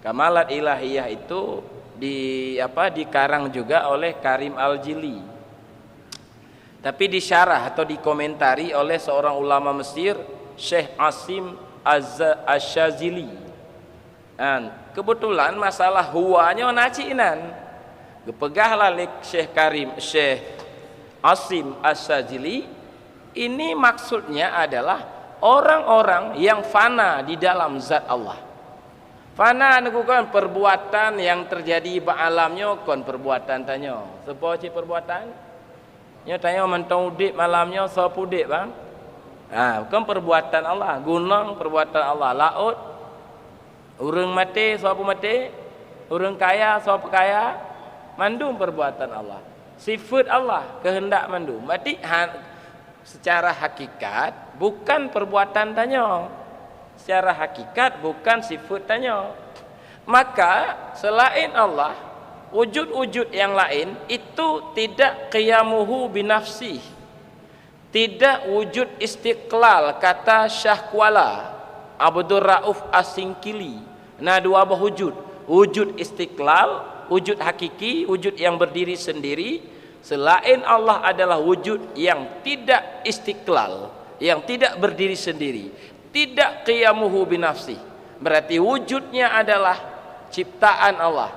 Kamalat Ilahiyah itu dikarang juga oleh Karim Al-Jili. Tapi disyarah atau dikomentari oleh seorang ulama Mesir, Syekh Asim Az-Shazili. Kebetulan masalah huwanya nacinan. Gepegahlah Syekh Asim Az-Shazili. Ini maksudnya adalah orang-orang yang fana di dalam zat Allah. Fana niku kan perbuatan yang terjadi ba alamnya kon perbuatan tanya. Sepo cik perbuatan? Nya tanya mentong udip malamnya sapa udip bang? Bukan perbuatan Allah, gunung perbuatan Allah, laut urang mati sapa mati, urang kaya sapa kaya, mandum perbuatan Allah. Sifat Allah kehendak mandum. Berarti secara hakikat bukan perbuatan tanya. Secara hakikat bukan sifat tanya. Maka selain Allah, wujud-wujud yang lain itu tidak qiyamuhu binafsih, tidak wujud istiqlal. Kata Syah Kuala Abdul Rauf As-Singkili, nah dua wujud, wujud istiqlal, wujud hakiki, wujud yang berdiri sendiri. Selain Allah adalah wujud yang tidak istiqlal, yang tidak berdiri sendiri, tidak qiyamuhu binafsi. Berarti wujudnya adalah ciptaan Allah,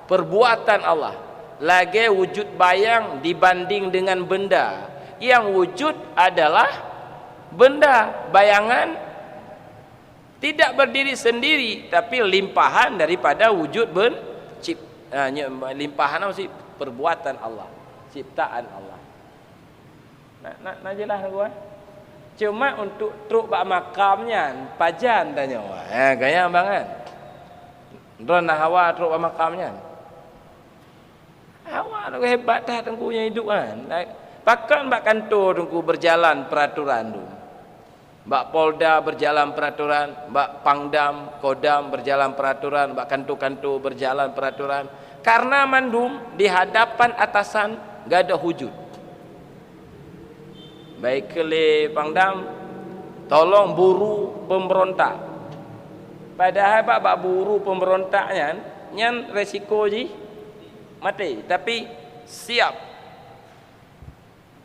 perbuatan Allah. Lagi wujud bayang dibanding dengan benda. Yang wujud adalah benda, bayangan Tidak berdiri sendiri, tapi limpahan daripada wujud limpahan apa sih? Perbuatan Allah, ciptaan Allah. Nak jelas gua. Cuma untuk truk bak makamnya, pajan tanya. Gaya banget. Ron hawa truk bak makamnya. Hawa tu hebat dah tengkunya hidup kan. Pakan bak kantor tengku berjalan peraturan tu. Bak Polda berjalan peraturan, bak Pangdam, Kodam berjalan peraturan, bak kantor-kantor berjalan peraturan. Karena mandum di hadapan atasan gak ada wujud. Baik kele Pangdam tolong buru pemberontak. Padahal bak buru pemberontaknya nyan resiko je mati, tapi siap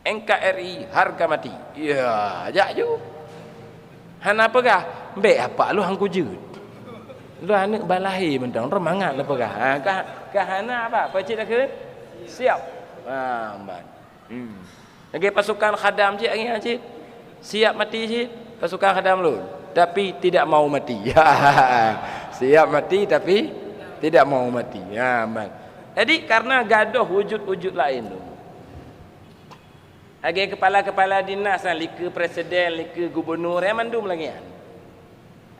NKRI harga mati. Ya, ajak je. Hana pegah, mbek apa lu hang kujud. Lu anak balahi mentang remangat lah pegah. Hana apa? Pacit dah ke? Siap. Mbak. Lagi pasukan khadam cik lagi cik. Siap mati cik. Pasukan khadam lu. Tapi tidak mau mati. Siap mati tapi tidak mau mati. Mbak. Jadi karena gaduh wujud-wujud lain tu. Lagi kepala-kepala dinas, lika presiden, lika gubernur, mandum lagi kan.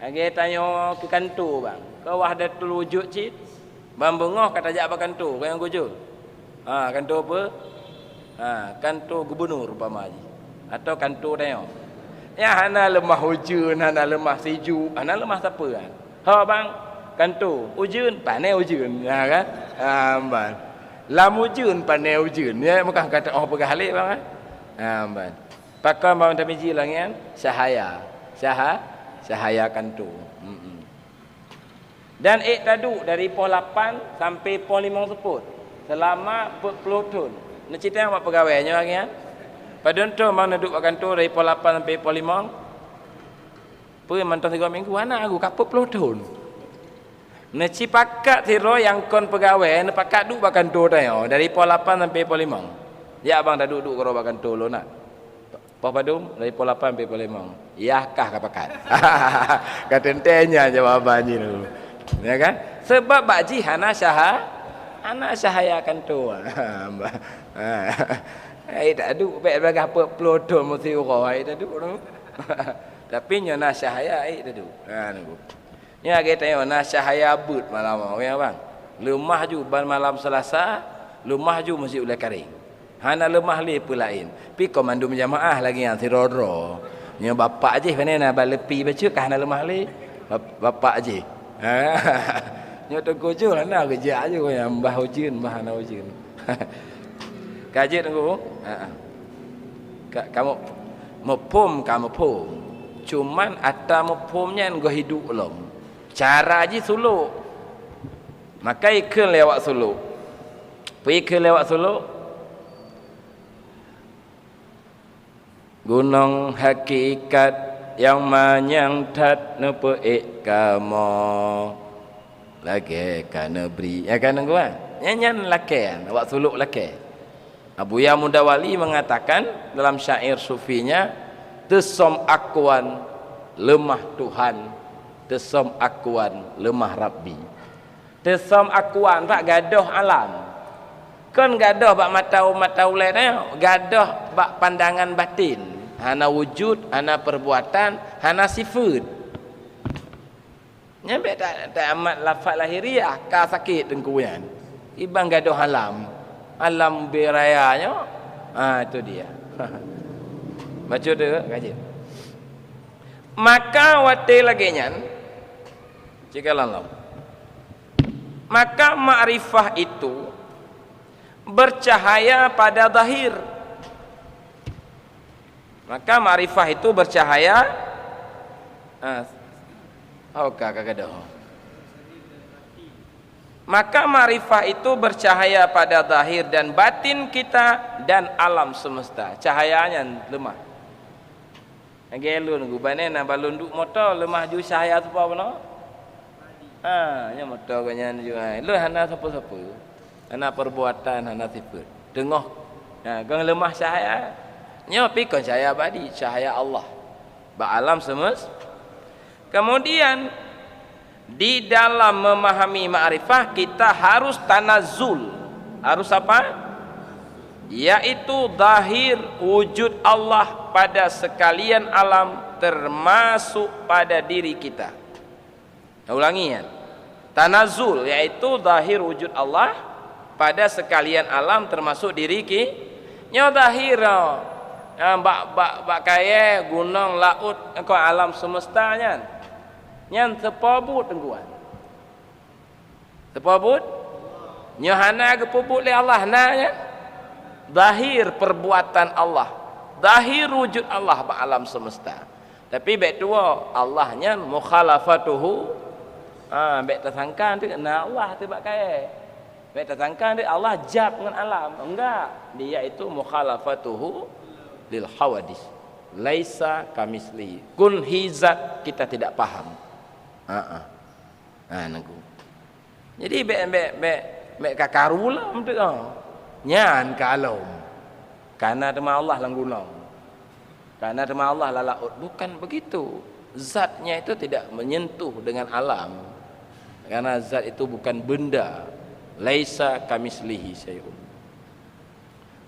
Lagi tanya ke kantor bang, kau ada terwujud cik? Bang bengok kata jak apa kantor, kau yang gujur. Kantor apa? Kantor gubernur umpama haji. Atau kantor tanya. Ya hana lemah hujun, hana lemah sejuk, hana lemah siapa kan? Bang, kantor, hujun, pandai hujun. Kan? Bang. Lam hujun, pandai hujun. Ya, bukan kata pegah halik bang kan? Bang. Pakai bang tamiji lang yan, Sahaya kantor. Dan tadu dari pos 8 sampai pos 5 seput selama 40 tahun. Nak cerita yang buat pegawainya lagi kan? Pada tu bang nak duduk kat kantor dari pos 8 sampai pos 5. Pergi mantau 3 minggu anak aku kaput 40 tahun. Nak cipakat siro yang kon pegawai nak pakat duduk kat kantor tanya dari pos 8 sampai pos 5. Ya abang dah duduk ke robakan tolo nak. Pos Padum dari pos 8 sampai pos 5. Iyakah kapakat? Kata entenya jawabannya tu. Ya kan? Sebab bakji hana sahaya kantor. Tak duduk baik bagi apa pelodon mesti orang tak duduk tu. Tapi nyana sahaya tak duduk. Ni lagi tanya na sahaya but malam okey bang. Lemah ju ban malam Selasa, lemah ju mesti ulai kering. Hana lemah le pula lain. Pi komando jamaah lagi yang siroro. Nya bapak je mana nak balepi baca kah hana lemah le. Bapak je. Nya tengku je hana kerja je yang mbah ujin, mbah hana ujin. Kaji tengku. Kamu mepum kamu pum. Cuman ata mepumnya ngo hidup belum. Cara je suluk. Maka ikut lewat suluk. Pergi lewat suluk. Gunung hakikat yang manyang tat nepeik kamu lagi kana beri ya kan gua nyanyian lakian awak suluk laki. Abuya Mudawali mengatakan dalam syair sufinya tesom akuan lemah Tuhan, tesom akuan lemah Rabbi. Tesom akuan tak gadoh alam. Kon gadoh bak mata lain gadoh bak pandangan batin. Hana wujud, hana perbuatan, hana sifat. Nyampe tak amat lafaz lahiriah ka sakit tengkuyan. Ibang gadoh alam berayanya. Itu dia. Baca tu kaji. Maka wate lagi nyan. Cikalan lam. Maka ma'rifah itu bercahaya pada zahir. Maka ma'rifah itu bercahaya maka ma'rifah itu bercahaya pada zahir dan batin kita dan alam semesta. Cahayanya lemah. Gelu nunggu banen balon duk motor lemah ju cahaya tu apa no? Nya motor kanya juga. Lu hana siapa-siapa. Hana perbuatan, hana sifat. Tengok. Gang lemah cahaya. Nya pi kon cahaya abadi, cahaya Allah. Ba alam semesta. Kemudian di dalam memahami ma'rifah kita harus tanazul. Harus apa? Yaitu zahir wujud Allah pada sekalian alam, termasuk pada diri kita. Saya ulangi ya. Tanazul yaitu zahir wujud Allah pada sekalian alam, termasuk diri kita. Nya zahir bak kaya gunung laut ko alam semesta nya. Nya sepobut tengguan. Sepobut nya hana ke puput le Allah na nya. Zahir perbuatan Allah, zahir wujud Allah ba alam semesta. Tapi baik tua Allahnya mukhalafatuhu, baik tersangka tu na Allah tu bak kaya. Baik tersangka tu Allah jab dengan alam. Enggak, dia itu mukhalafatuhu lil hawadis. Laisa kamisli. Kun hizat kita tidak paham. Nangku. Jadi baik kakarulah untuk nyan kalau karena tema Allah lang gunung, karena tema Allah la laut, bukan begitu. Zatnya itu tidak menyentuh dengan alam, karena zat itu bukan benda. Laisa kamislihi syai'un.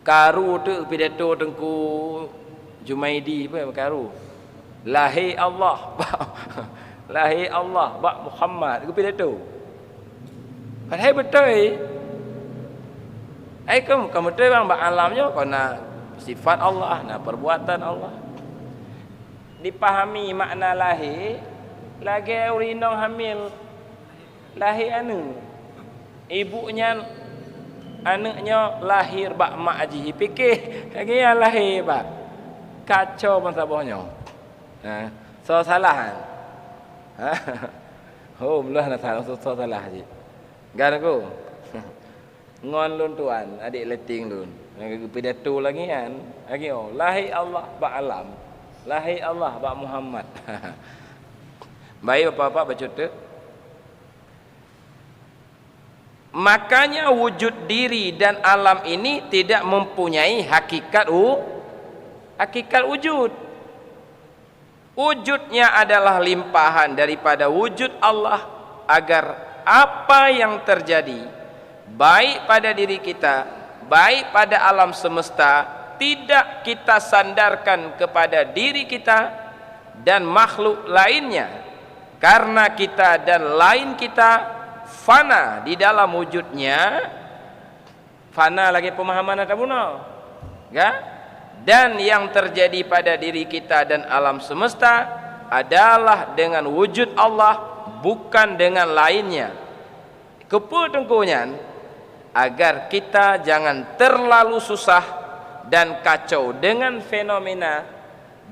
Karu tu pidato tengku Jumaidi apa karu, lahi Allah lahi Allah bak Muhammad ku pidato padahal betul. Kamu betul bang bak alamnya karena sifat Allah, nah perbuatan Allah. Dipahami makna lahir, lagi urinong hamil, lahir anu, ibunya anaknya lahir bak mak haji, fikir lagi yang lahir bak kacau mansabahnya. So salah. Oh belah nak salah, so salah haji. Gan aku. Ngon lun tuan, adik leting lun. Pidato lagi kan. Lagi lahi Allah ba alam. Lahi Allah ba Muhammad. Baik bapak-bapak baca tu. Makanya wujud diri dan alam ini tidak mempunyai hakikat wujud. Wujudnya adalah limpahan daripada wujud Allah, agar apa yang terjadi baik pada diri kita, baik pada alam semesta, tidak kita sandarkan kepada diri kita dan makhluk lainnya, karena kita dan lain kita fana di dalam wujudnya. Fana lagi pemahaman ada buno, ya? Dan yang terjadi pada diri kita dan alam semesta adalah dengan wujud Allah, bukan dengan lainnya. Kepo tengkunya agar kita jangan terlalu susah dan kacau dengan fenomena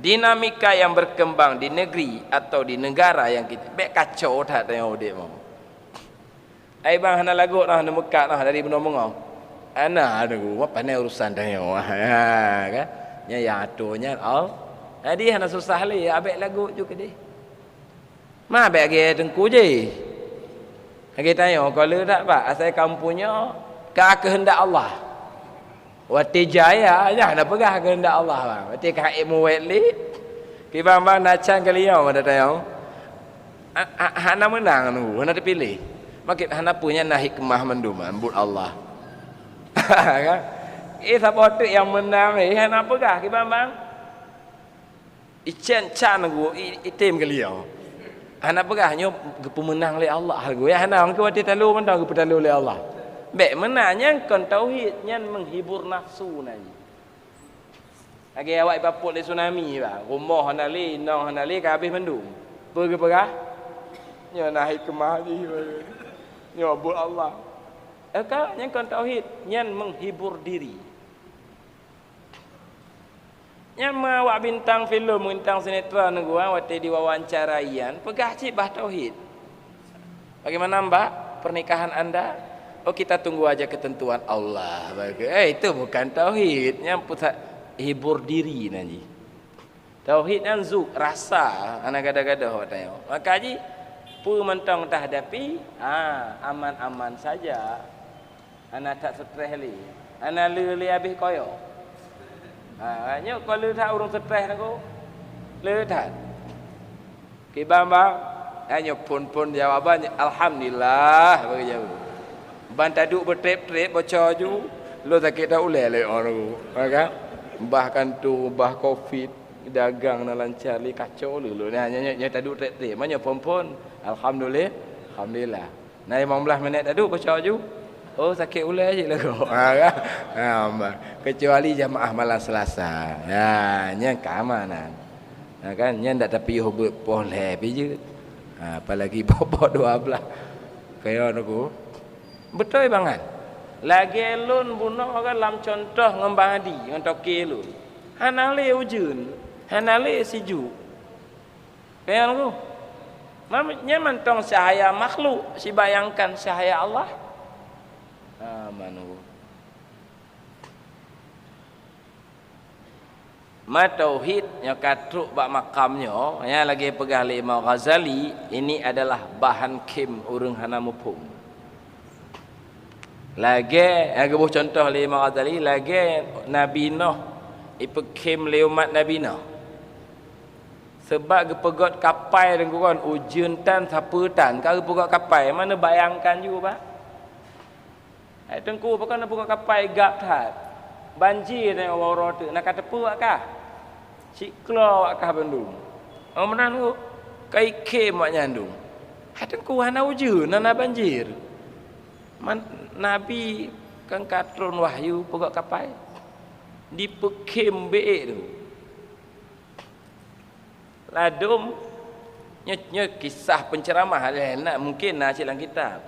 dinamika yang berkembang di negeri atau di negara yang kita kacau tak tengok dia mau. Ai bang hana lagu nah hana mekat nah dari benar mengau. Ana tunggu apa pandai urusan tengok. Kan? Nya yang atunya Jadi hana susah le abek lagu juga deh. Ma abek ge tengku je. Lagi tanya kalau tak pak asal kampungnya ke kehendak Allah. Wati jaya aja nak pegah kehendak Allah bang. Wati ka ilmu wali. Ki bang nacan kalian ada tanya. Hana menang nu, hana dipilih. Makin hana punya hikmah mendum ambut Allah. Kan? Siapa tu yang menang hana pegah ki bang. Icen can gu itim kalian. Hana pegahnya pemenang oleh Allah. Gue hana orang kuat talu mentang gue talu oleh Allah. Baik menanya kon tauhid nyan menghibur nafsu nanya. Lagi awak bapuk le tsunami bah. Rumah hana li, nong hana li ka habis mendung. Pergi pegah. Nya nah hikmah ni. Nya buat Allah. Ka nyan kon tauhid nyan menghibur diri. Yang awak bintang filem, bintang sinetron gua waktu diwawancaraian, pegah cik bah tauhid. Bagaimana mbak pernikahan anda? Oh kita tunggu aja ketentuan Allah. Itu bukan tauhid, yang pusat hibur diri nanti. Tauhid yang zuk rasa, anak gada-gada awak tanya. Maka ji, pu mentang tak hadapi, aman-aman saja. Anak tak stres li, anak li habis koyo. Hanya kalau tak urung stres aku, letak. Kibang-bang, hanya pun jawabannya alhamdulillah bagi jawab. Ban taduk bertrep-trep bocor ju, lo sakit dah ulai le orang. Kan? Bahkan tu bah Covid dagang nak lancar li kacau lu ni hanya taduk trep-trep, hanya pun alhamdulillah. Nah 15 minit taduk bocor ju. Oh sakit ulai je lah kau. Kan? Kecuali jamaah malam Selasa. Ya, nya keamanan. Kan nya ndak tapi boleh je. Apalagi bobok 12. Kaya aku. Betul bangan. Lagi elun bunuh kan dalam contoh ngembang hadi, ngan toke elun. Hanale ujun, hanale siju. Kaya aku. Mamanya mantong cahaya makhluk, si bayangkan cahaya Allah. Manu. Ma tauhid yang katruk bak makamnya, yang lagi pegah li Imam Ghazali, ini adalah bahan kim urang hana mufhum. Lagi buh contoh li Imam Ghazali, lagi Nabi Nuh ipekim li umat Nabi Nuh. Sebab gepegot kapai dengan ujian tan saputan, kalau pegot kapai mana bayangkan juga pak. Tengku pakai nak buka kapai gap tat. Banjir ni orang tu nak kata apa kah? Ciklo kah Bandung. Oh menan tu. Kai ke mak nyandung. Tengku hana ujun nak banjir. Nabi kan katron wahyu pokok kapai. Di pekim be tu. Ladum nya kisah penceramah nak mungkin nak dalam kitab.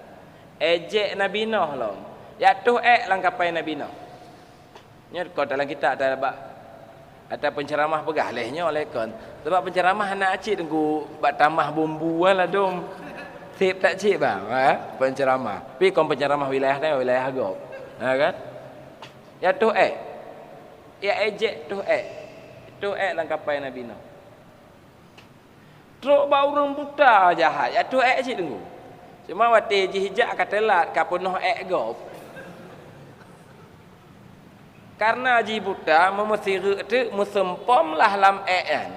Ejek Nabi Nuh lom. Jatuh lang kapai Nabi Nuh. Nya kau dalam kitab ada penceramah pegah lehnya oleh kon. Sebab penceramah nak acik tengku bak tambah bumbu lah dom. Sip tak cik bang, penceramah. Pi kon penceramah wilayah ni wilayah Agop. Kan? Jatuh ya ejek tuh tu lang kapai Nabi Nuh. Truk bau orang buta jahat. Jatuh cik tengku. Cuma wati hijak kata lat kapunuh Agop. Karena haji buta memesir tu mesempom lah lam kan.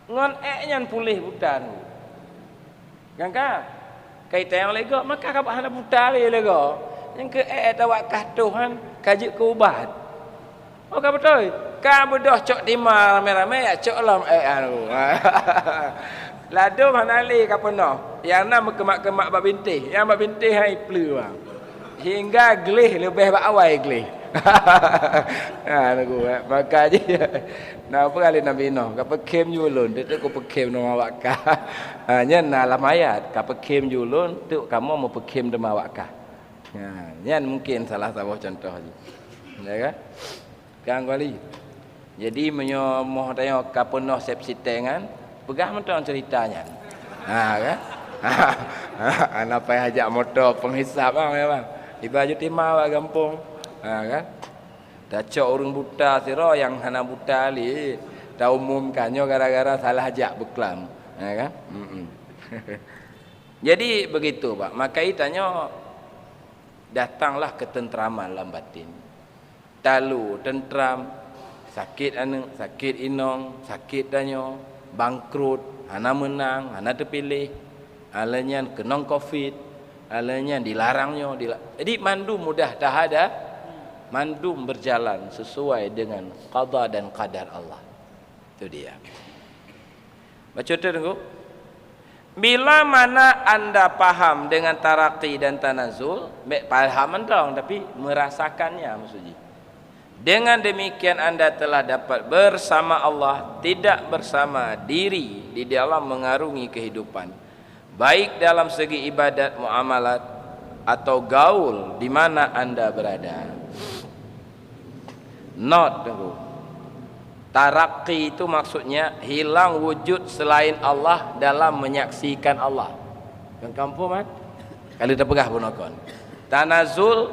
Ngon nyan pulih buta tu. Kan ka? Kaitan yang lego maka ka hana buta le lego. Yang ke tawakah Tuhan kaji ke ubat. Oh ka betul. Ka bodoh cok timar rame-rame ya cok lam tu. Ladu hanali ka penuh. Yang nak kemak-kemak bab bintih. Yang bab bintih hai pleu bang. Hingga gelih lebih bak awai gelih. Aku maka je nak apa kali Nabi Nuh ka pekem julun tu ku pekem nama wakah nya dalam ayat ka pekem julun tu kamu mau pekem dema wakah nya mungkin salah satu contoh je ya kan kang kali jadi menyomoh tanya ka penuh sepsitengan pegah mentang ceritanya kan ana pai ajak motor penghisap bang di baju timah bak kampung. Kan? Dah cok orang buta siro yang hana buta li dah umumkannya gara-gara salah ajak beklam. Kan? Jadi begitu pak. Maka itanya datanglah ketentraman dalam batin. Talu tentram, sakit anu, sakit inong, sakit danyo, bangkrut, hana menang, hana terpilih, alanya kenong Covid, alanya dilarangnya. Jadi mandu mudah dah ada. Mandum berjalan sesuai dengan qada dan qadar Allah. Itu dia. Baca tengok. Bila mana anda paham dengan taraqi dan tanazul, paham dong tapi merasakannya maksudnya. Dengan demikian anda telah dapat bersama Allah, tidak bersama diri di dalam mengarungi kehidupan. Baik dalam segi ibadat, muamalat atau gaul di mana anda berada. Not tunggu. Taraqi itu maksudnya hilang wujud selain Allah dalam menyaksikan Allah. Kan kampung kan? Kalau terpegah pun akon. Tanazul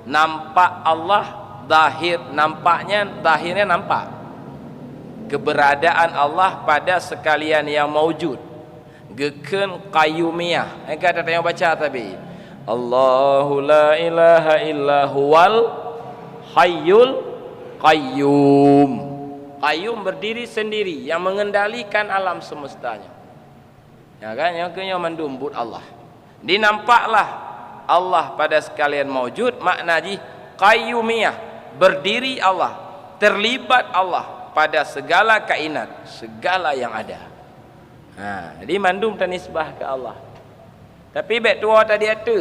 nampak Allah zahirnya nampak. Keberadaan Allah pada sekalian yang maujud. Geken qayyumiyah. Engkau ada yang baca tadi. Allahu la ilaha illa huwal hayyul qayyum. Qayyum berdiri sendiri yang mengendalikan alam semestanya. Ya kan, yang kena mandum but Allah. Dinampaklah Allah pada sekalian maujud, makna ji qayyumiyah, berdiri Allah, terlibat Allah pada segala kainat, segala yang ada. Jadi mandum tanisbah ke Allah. Tapi baik tua tadi ada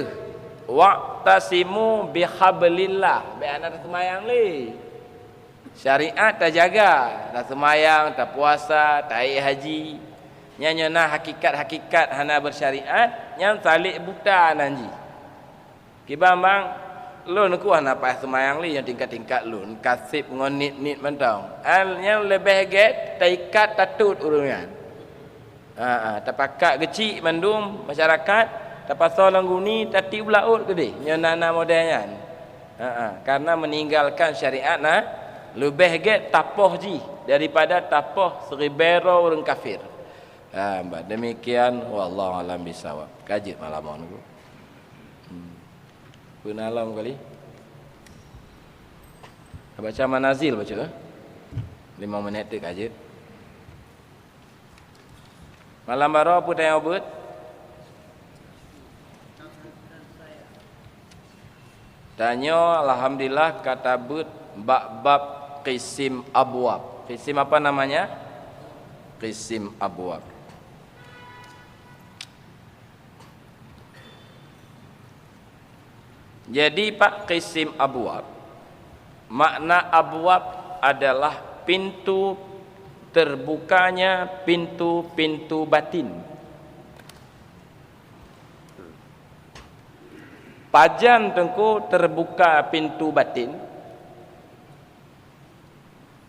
waqtasimu bihablillah, baik anak semayang li. Syariat tak jaga, tak semayang, tak puasa, tak haji. Nyana hakikat-hakikat hana bersyariat, nyang salik buta nanji. Kibang bang, lun ku hana pas semayang li yang tingkat-tingkat lun, kasip ngonit-nit mentang. Yang lebih get taikat tatut urungan. Tapakat kecil mandum masyarakat, tapasal langguni tati ulaut gede. Nyana modelnya. Karena meninggalkan syariat lebih get tapoh ji daripada tapoh seribero orang kafir. Demikian wallahu alam bisawab. Kaji malam niku. Penalam kali. Baca manazil baca 5 minit tu kaji. Malam baru apa tanya obut? Tanya alhamdulillah kata but bab qisim abwab. Qisim apa namanya? Qisim abwab. Jadi Pak qisim abwab, makna abwab adalah pintu terbukanya pintu-pintu batin. Pajan tengku terbuka pintu batin.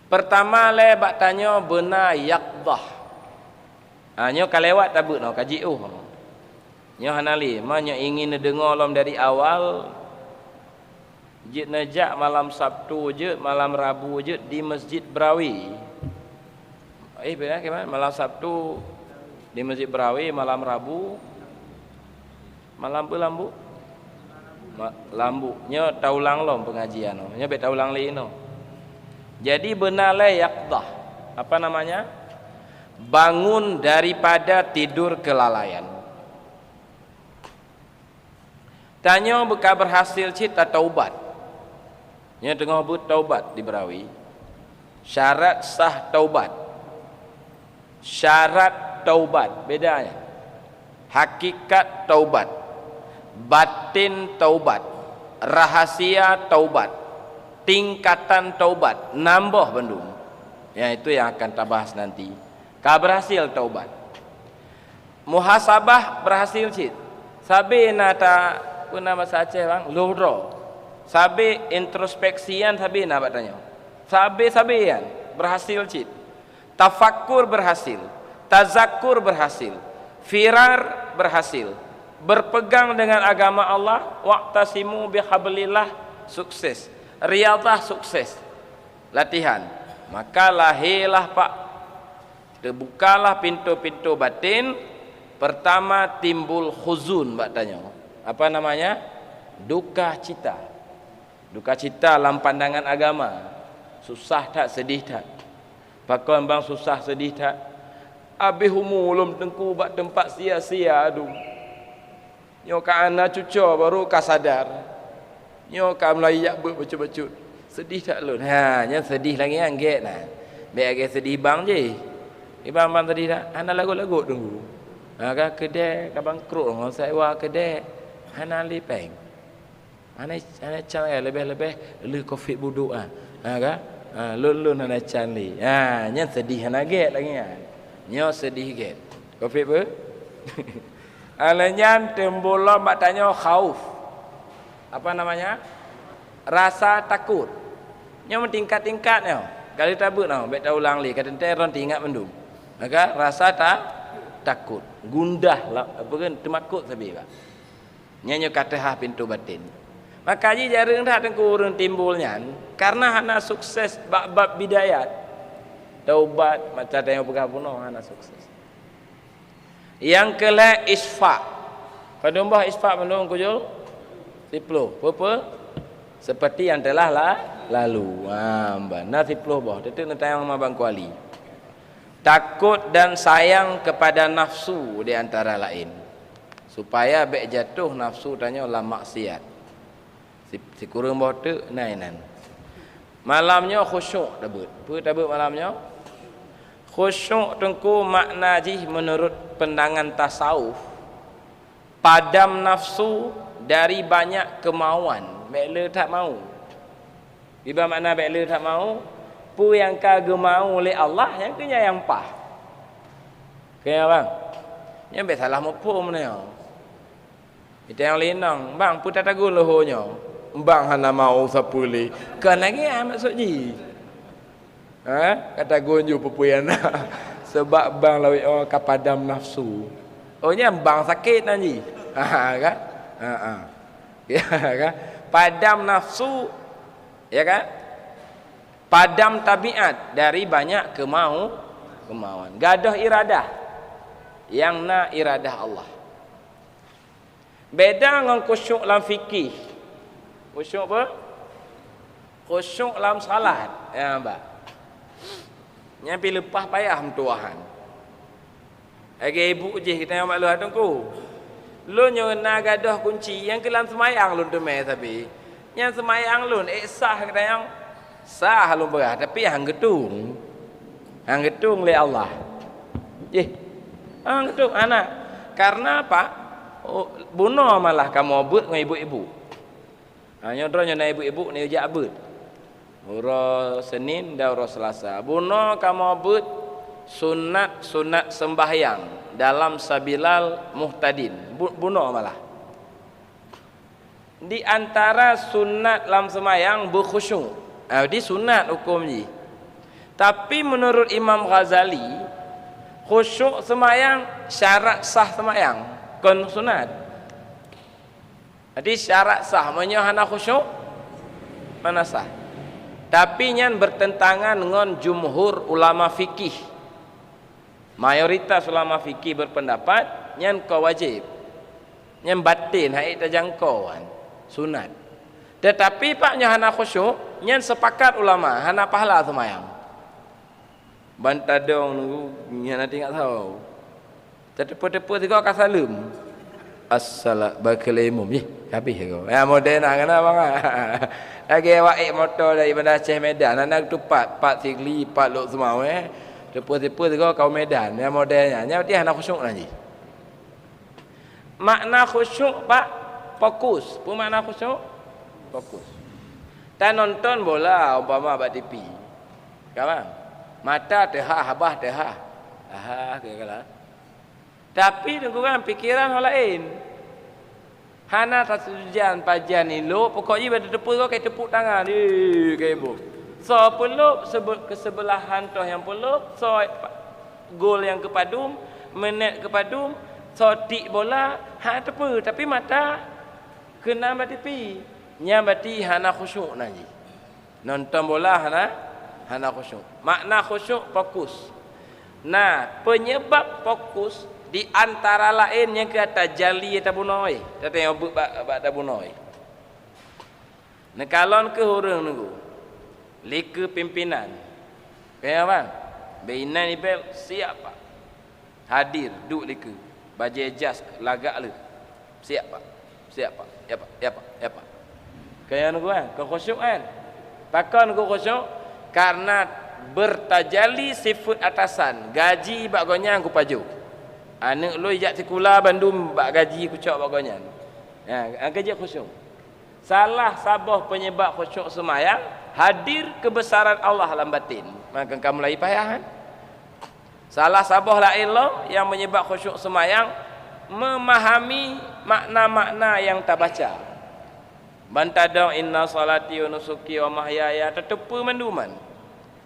Pertama le bak tanya benar yaqdah. Nyo kalewat tabut no kaji Nyo hanali, nyo ingin dengar lom dari awal. Jid najak malam Sabtu je, malam Rabu je di Masjid Brawi. Bagaimana? Malam Sabtu di Masjid Brawi, malam Rabu malam apa lambu? Lambu. Nyo taulang lom pengajian no. Nyo bet taulang li no. Jadi benar le yaqdah. Apa namanya? Bangun daripada tidur kelalaian. Tanya buka berhasil cita taubat. Nya tengah but taubat di Berawi. Syarat sah taubat. Syarat taubat bedanya. Hakikat taubat, batin taubat, rahasia taubat, tingkatan taubat, nambah bandung. Ya itu yang akan kita bahas nanti. Kau berhasil taubat. Muhasabah berhasil cit. Sabi nata puna masa Aceh bang, loro. Sabi introspeksian sabi nak tanya. Sabian berhasil cit. Tafakkur berhasil. Tazakur berhasil. Firar berhasil. Berpegang dengan agama Allah, waqtasimu bihablillah sukses. Riyadhah sukses. Latihan. Maka lahirlah Pak, terbukalah pintu-pintu batin. Pertama timbul khuzun mbak tanya. Apa namanya? Duka cita. Duka cita dalam pandangan agama. Susah tak, sedih tak? Pakon bang susah sedih tak? Habis umulum tengku bak tempat sia-sia adu. Nyo ka ana cuco baru ka sadar. Nyo ka melayak becut-becut. Sedih tak lun? Nya sedih lagi angget nah. Biar sedih bang je. Ibang bang sedih tak? Ana lagu-lagu tunggu. Ka kedai ka bangkrut ngau sewa kedai. Ana lipeng. Ana cang lebih-lebih le covid buduk lun ana cang li. Nya sedih ana get lagi kan. Nyo sedih get. Covid apa? Alanya timbul mak tanya khauf. Apa namanya? Rasa takut. Nyo tingkat-tingkatnya. Kali tabut noh, bet ulang li kata teron ingat mendum. Maka rasa takut, gundah lah, apa kan temakut sabi Pak. Nyo kata pintu batin. Maka ji jarang dah tengku urang timbulnya karena hana sukses bab-bab bidayat. Taubat macam yang bergabuno hana sukses. Yang kelak isfa. Padumbah isfa menung kujul siplo. Apa? Seperti yang telah lalu. Mbak na siplo bah. Tetek na tayang mabang kuali. takut dan sayang kepada nafsu di antara lain, supaya bek jatuh nafsu tanya lah maksiat. Si kurang bote nainan. Malamnya khusyuk tabut. Apa tabut malamnya? Khusyuk tengku makna jih menurut pandangan tasawuf, padam nafsu dari banyak kemauan. Bek tak mau. Iba makna bek tak mau, pu yang kagak mau oleh Allah yang kenya yang pah. Kaya bang. Yang bek salah mo pum ni. Itu yang linang, bang pu tak tagu lohonyo. Bang hana mau sapuli. Kan lagi maksud ji. Kata gonjo pupuyana. Sebab bang lawi kapadam nafsu. Oh nya bang sakit nanti. Kan? Ya kan? Padam nafsu, ya kan? Padam tabiat dari banyak kemauan. Gadah iradah. Yang na iradah Allah. Beda dengan khusyuk dalam fikih. Khusyuk apa? Khusyuk dalam salat. Ya, mbak. Nyampi lepas payah mentuahan. Lagi ibu je kita yang maklum adungku. Lu nyona gadah kunci yang kelam semayang lu demai tapi. Yang semayang lu sah kata yang sah lu berah tapi hang gedung. Hang gedung le Allah. Hang gedung anak. Karena apa? Bunuh malah kamu abut dengan ibu-ibu. Nyodronya na ibu-ibu ni ujak abut. Ura Senin dan ura Selasa. Bunuh kamu abut sunat sembahyang dalam sabilal muhtadin. Bunuh malah. Di antara sunat dalam sembahyang berkhusyuk. Di sunat hukum ni. Tapi menurut Imam Ghazali, khusyuk sembahyang syarat sah sembahyang. Kon sunat. Jadi syarat sah menyahana khusyuk mana sah. Tapi nyan bertentangan dengan jumhur ulama fikih. Mayoritas ulama fikih berpendapat nyan kau wajib. Nyan batin hai terjangkauan sunat. Tetapi pak nyahana khusyuk nyan sepakat ulama hana pahala semayang. Bantadong nunggu nyan nanti enggak tahu. Tetepu-tepu tiga kasalum. Assalam bakelemum habis kau. Ya moderna kena bang. Lagi waik motor dari Bandar Aceh Medan anak tu pat sigli pat lok semua Tepu-tepu kau Medan yang modelnya. Nya dia nak khusyuk nanti. Makna khusyuk pak fokus. Apa makna khusyuk? Fokus. Tak nonton bola umpama bak TV. Kawan. Mata tehah habah tehah. Kira-kira. Tapi dengan pikiran orang lain. Hana tasujan pajan ni lo pokoknya pada tepuk kau kayak tepuk tangan kayak ibu. So peluk kesebelahan toh yang peluk, so gol yang kepadum, menit kepadum, so tik bola tepuk tapi mata kena batipi. Nya bati hana khusyuk nanti. Nonton bola hana khusyuk. Makna khusyuk fokus. Nah, penyebab fokus di antara lain yang kata jali tabunoi. Kata yang bak tabunoi. Nekalon ke hurung nunggu. Lika pimpinan. Kaya bang. Bainan ibel siap pak. Hadir duk lika. Baju jas lagak le. Siap pak. Siap pak. Ya pak. Ya pak. Ya pak. Kaya nunggu kan. Kau khusyuk kan. Takkan kau khusyuk karena bertajali sifat atasan. Gaji bak gonya aku paju. Anak lu ijak sekolah Bandung bak gaji ku cok bak gonya. Ya, gaji khusyuk. Salah sabah penyebab khusyuk semayang hadir kebesaran Allah dalam batin. Maka kamu lagi payah kan? Salah sabah lain lo yang menyebab khusyuk semayang memahami makna-makna yang tak baca. Bantadau inna salati wa nusuki wa mahyaya tetepu manduman.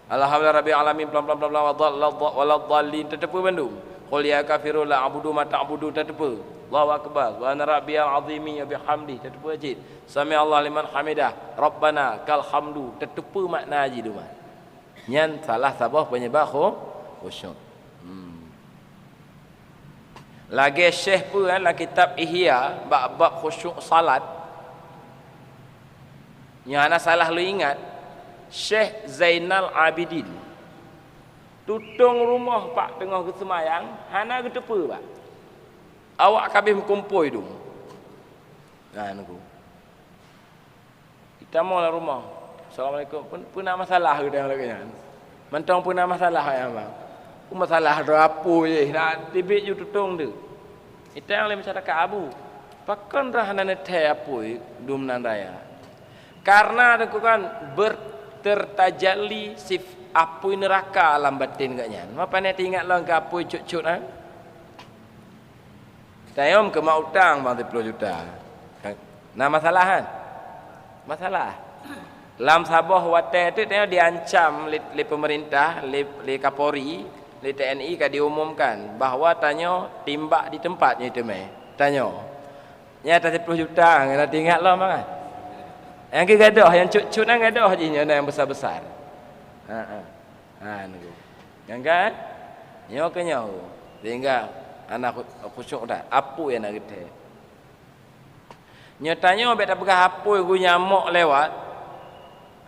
Alhamdulillah rabbil alamin bla bla bla wa dhallin tetepu bandum. Qul ya kafirun la a'budu ma ta'budu tetepu. Allahu akbar wa ana rabbiyal azimi wa bihamdi tetepu ajid. Sami Allah liman hamidah. Rabbana kal hamdu tetepu makna aji duma. Nyan salah sabah penyebab khusyuk. Lagi Syekh pun dalam kitab Ihya bab khusyuk salat. Yang ana salah lu ingat Syekh Zainal Abidin. tutung rumah pak tengah ke semayang, hana ke tepa pak. Awak kabeh kumpul tu. Nah niku. Kita maulah rumah. Assalamualaikum. Puna masalah ke dah lagi kan. Mentang puna masalah ya bang. Masalah ada apa je nak tibik ju tutung tu. Kita yang lebih masyarakat abu. Pakan dah hana teh apa dum nan raya. Karena aku kan tertajalli sif apui neraka alam batin katnya. Apa ni ingat lah ke apui cut-cut ah. Tayom ke mau utang bang 10 juta. Nah masalah kan? Masalah. Lam Sabah Wate tu tengok diancam oleh pemerintah, oleh Kapolri, oleh TNI kan diumumkan bahawa tanya timbak di tempatnya itu meh. Tanya. Nya atas 10 juta nak ingat lah bang. Yang ke gadah, yang cut-cut nang gadah je yang besar-besar. Ha niku. Yang kan? Nyo ke nyo. Sehingga anak khusyuk dah. Apa yang nak kata? Nyo tanya bet tak pegah apa gu nyamuk lewat.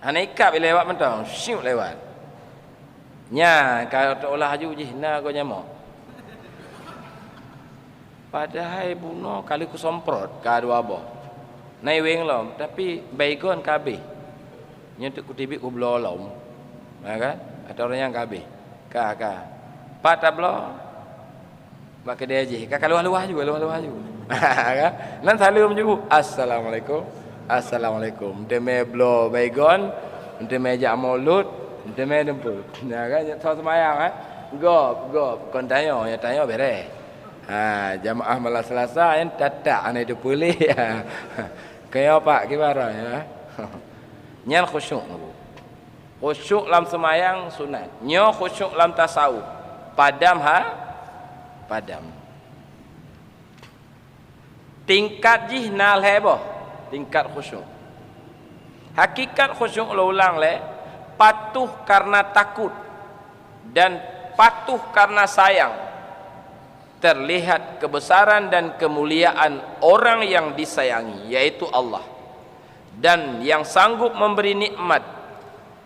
Hana ikap lewat mentang, syuk lewat. Nya kalau tak olah haju jihna go nyamuk. Padahal bunuh kali ku somprot ka dua boh. Nai weng lom tapi baygon kabeh. Nya tu ku tibik ku blolom. Ha kan? Ada orang yang kabeh. Ka. Pak tablo. Bak dia je. Ka luah-luah juga, luah-luah juga. Kan? Nan salam juga. Assalamualaikum. Assalamualaikum. Deme blo baygon, deme jak maulud, deme dempul. Ya kan? Tau semayang ah. Gop. Kon tanya beres. Ha, jamaah malam Selasa yang tatak ane tu boleh. Kaya pak gimana ya? Nyan khusyuk. Khusyuk dalam semayang sunat. Nyo khusyuk dalam tasawuf. Padam. Tingkat jih nal heboh. Tingkat khusyuk. Hakikat khusyuk lo ulang le. Patuh karena takut dan patuh karena sayang. Terlihat kebesaran dan kemuliaan orang yang disayangi, yaitu Allah, dan yang sanggup memberi nikmat,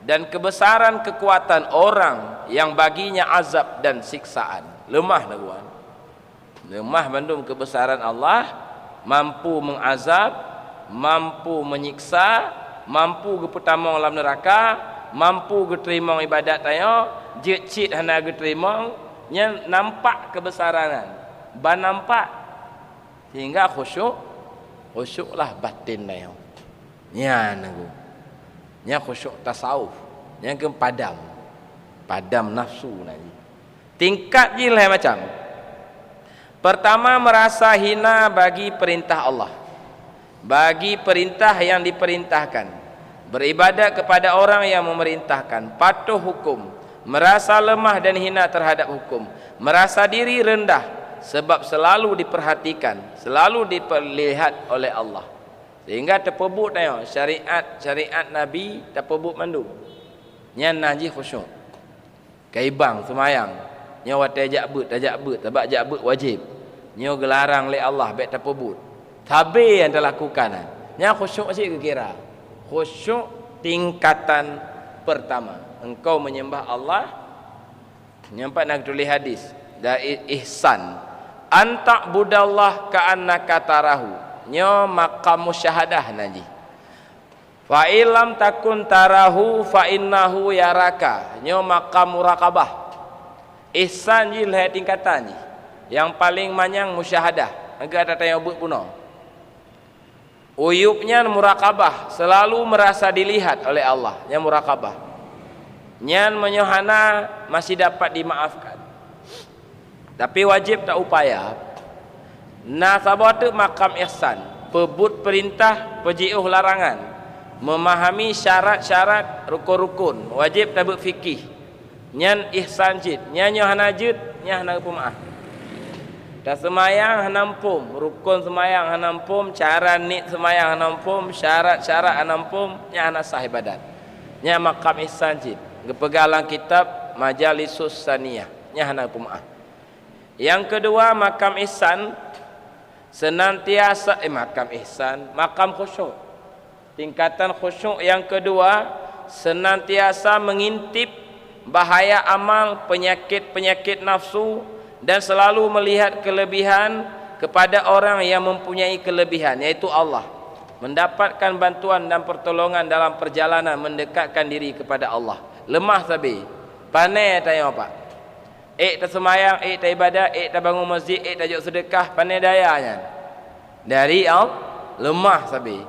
dan kebesaran kekuatan orang yang baginya azab dan siksaan. Lemah tuan. Lemah bandung kebesaran Allah, mampu mengazab, mampu menyiksa, mampu ge pertama dalam neraka, mampu ge terima ibadat tayo, jecit hana ge terima. Nya nampak kebesaran, ban nampak sehingga khusyuklah batin dia. Nya nanggu. Nya khusyuk tasawuf. Nya ke padam nafsu nanti. Tingkat je lah macam. Pertama merasa hina bagi perintah Allah. Bagi perintah yang diperintahkan. Beribadat kepada orang yang memerintahkan, patuh hukum. Merasa lemah dan hina terhadap hukum, merasa diri rendah sebab selalu diperhatikan, selalu diperlihat oleh Allah, sehingga terpebut tengok syariat Nabi terpebut mandu. Nyan naji khusyuk kaibang semayang nyawa tajak bet sebab jak bet wajib nyo gelarang oleh Allah bet terpebut tabe yang terlakukan nya khusyuk sik kira khusyuk tingkatan pertama. Engkau menyembah Allah. Nyampak nak tulis hadis dari ihsan. Anta budallah ka'annaka tarahu. Nyo maqam musyahadah naji. Fa illam takun tarahu fa innahu yaraka. Nyo maqam muraqabah. Ihsan ji lah tingkatan ji. Yang paling manyang musyahadah. Agak ada tanya but puno. Uyubnya muraqabah, selalu merasa dilihat oleh Allah. Yang muraqabah. Nyan menyohana masih dapat dimaafkan. Tapi wajib tak upaya. Nah sabatu makam ihsan, pebut perintah, pejiuh larangan, memahami syarat-syarat rukun-rukun, wajib tak berfikih. Nyan ihsan jid, nyan nyohana jid, nyan hana pemaaf. Dah semayang hanampum, rukun semayang hanampum, cara nit semayang hanampum, syarat-syarat hanampum, nyan hana sah ibadat. Nyan makam ihsan jid. Gepegalang kitab Majalisus Saniyah nya hana pemaaf. Yang kedua makam ihsan senantiasa makam khusyuk. Tingkatan khusyuk yang kedua senantiasa mengintip bahaya amal, penyakit-penyakit nafsu, dan selalu melihat kelebihan kepada orang yang mempunyai kelebihan, yaitu Allah. Mendapatkan bantuan dan pertolongan dalam perjalanan mendekatkan diri kepada Allah. Lemah sabi, pandai tanya apa? Tak semayang, tak ibadah, tak bangun masjid, tak jauh sedekah, pandai dayanya. Dari Allah, lemah sabi.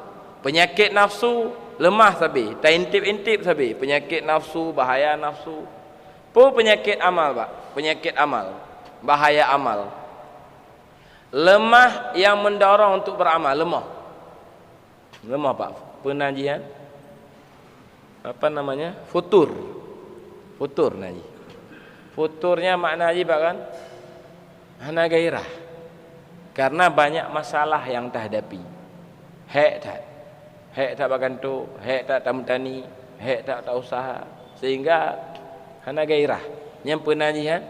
Penyakit nafsu, lemah sabi. Tak intip-intip sabi. Penyakit nafsu, bahaya nafsu. Penyakit amal, Pak. Penyakit amal, bahaya amal. Lemah yang mendorong untuk beramal, lemah. Lemah, Pak. Penajian apa namanya? Futur naji. Futurnya makna haji, Pak, kan? Hana gairah. Karena banyak masalah yang terhadapi. Hek tak bagantu, hek tak tamtani, hek tak usaha, sehingga hana gairah. Yang penajian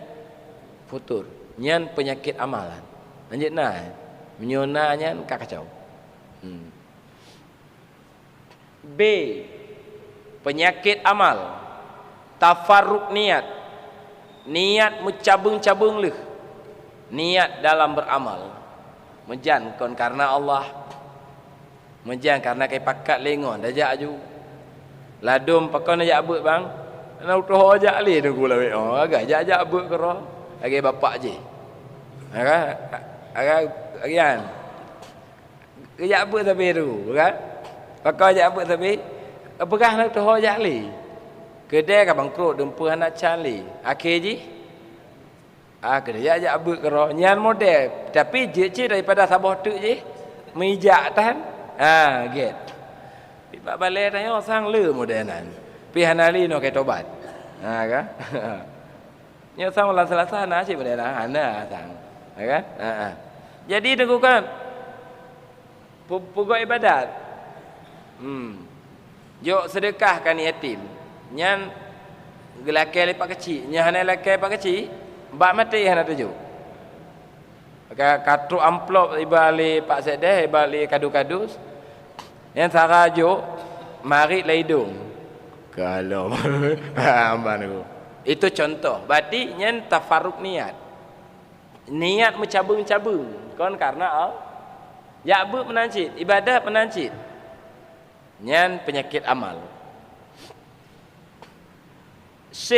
futur, yang penyakit amalan. Lanjutna, menyonanya kacau. B. Penyakit amal, tafarruq niat. Niat mencabung-cabung leh. Niat dalam beramal. Mejan kon karena Allah. Mejan karena kai pakat lengon dajak ju. Ladum pakon ajak abut bang. Ana utoh ajak le nunggu la oh agak ajak abut ke roh. Agi bapak je. Agak agian. Ajak abut tapi tu, kan? Pakon ajak abut tapi apakah nak utoh ajak le? Kedai ka bangkrut dempuh anak cali. Akhir ji. Kedai ajak abut ke roh. Nyan model. Tapi je daripada Sabah tu je. Mijak tahan. Get. Pak balai tanya sang le modelan. Pi hanali no kai tobat. Kan? Nya sang lan selasa na si modelan hana sang. Kan? Jadi dengukan pokok ibadat. Jok sedekahkan yatim. Nyan gelakai lepak kecil, nyan hana lepak kecil, bak mati hana tuju. Kartu amplop ibali Pak Sedeh, ibali kadu-kadus. Yang sarajo mari laidung. Kalau amban aku. Itu contoh. Berarti nyan tafarruq niat. Niat mencabung-cabung. Kon karena yakbu menancit, ibadah menancit. Nyan penyakit amal. C.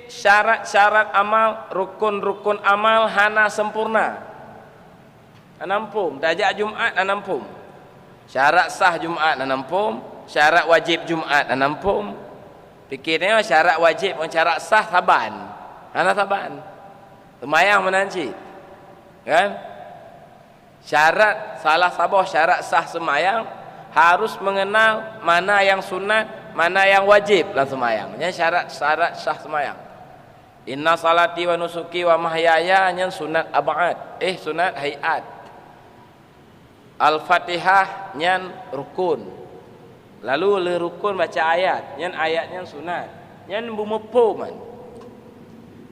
Syarat-syarat amal, rukun-rukun amal hana sempurna. Anampum, dajak Jumat anampum. Syarat sah Jumat anampum, syarat wajib Jumat anampum. Fikirnya syarat wajib dan syarat sah saban. Hana saban. Semayang menancit. Kan? Syarat salah sabah syarat sah semayang harus mengenal mana yang sunat, mana yang wajib dalam semayang. Ini syarat sah semayang. Inna salati wa nusuki wa mahyaya nyan sunat ab'ad. Sunat hayat. Al-Fatihah nyan rukun. Lalu le rukun baca ayat. Nyan ayat nyan sunat. Nyan bumepuman.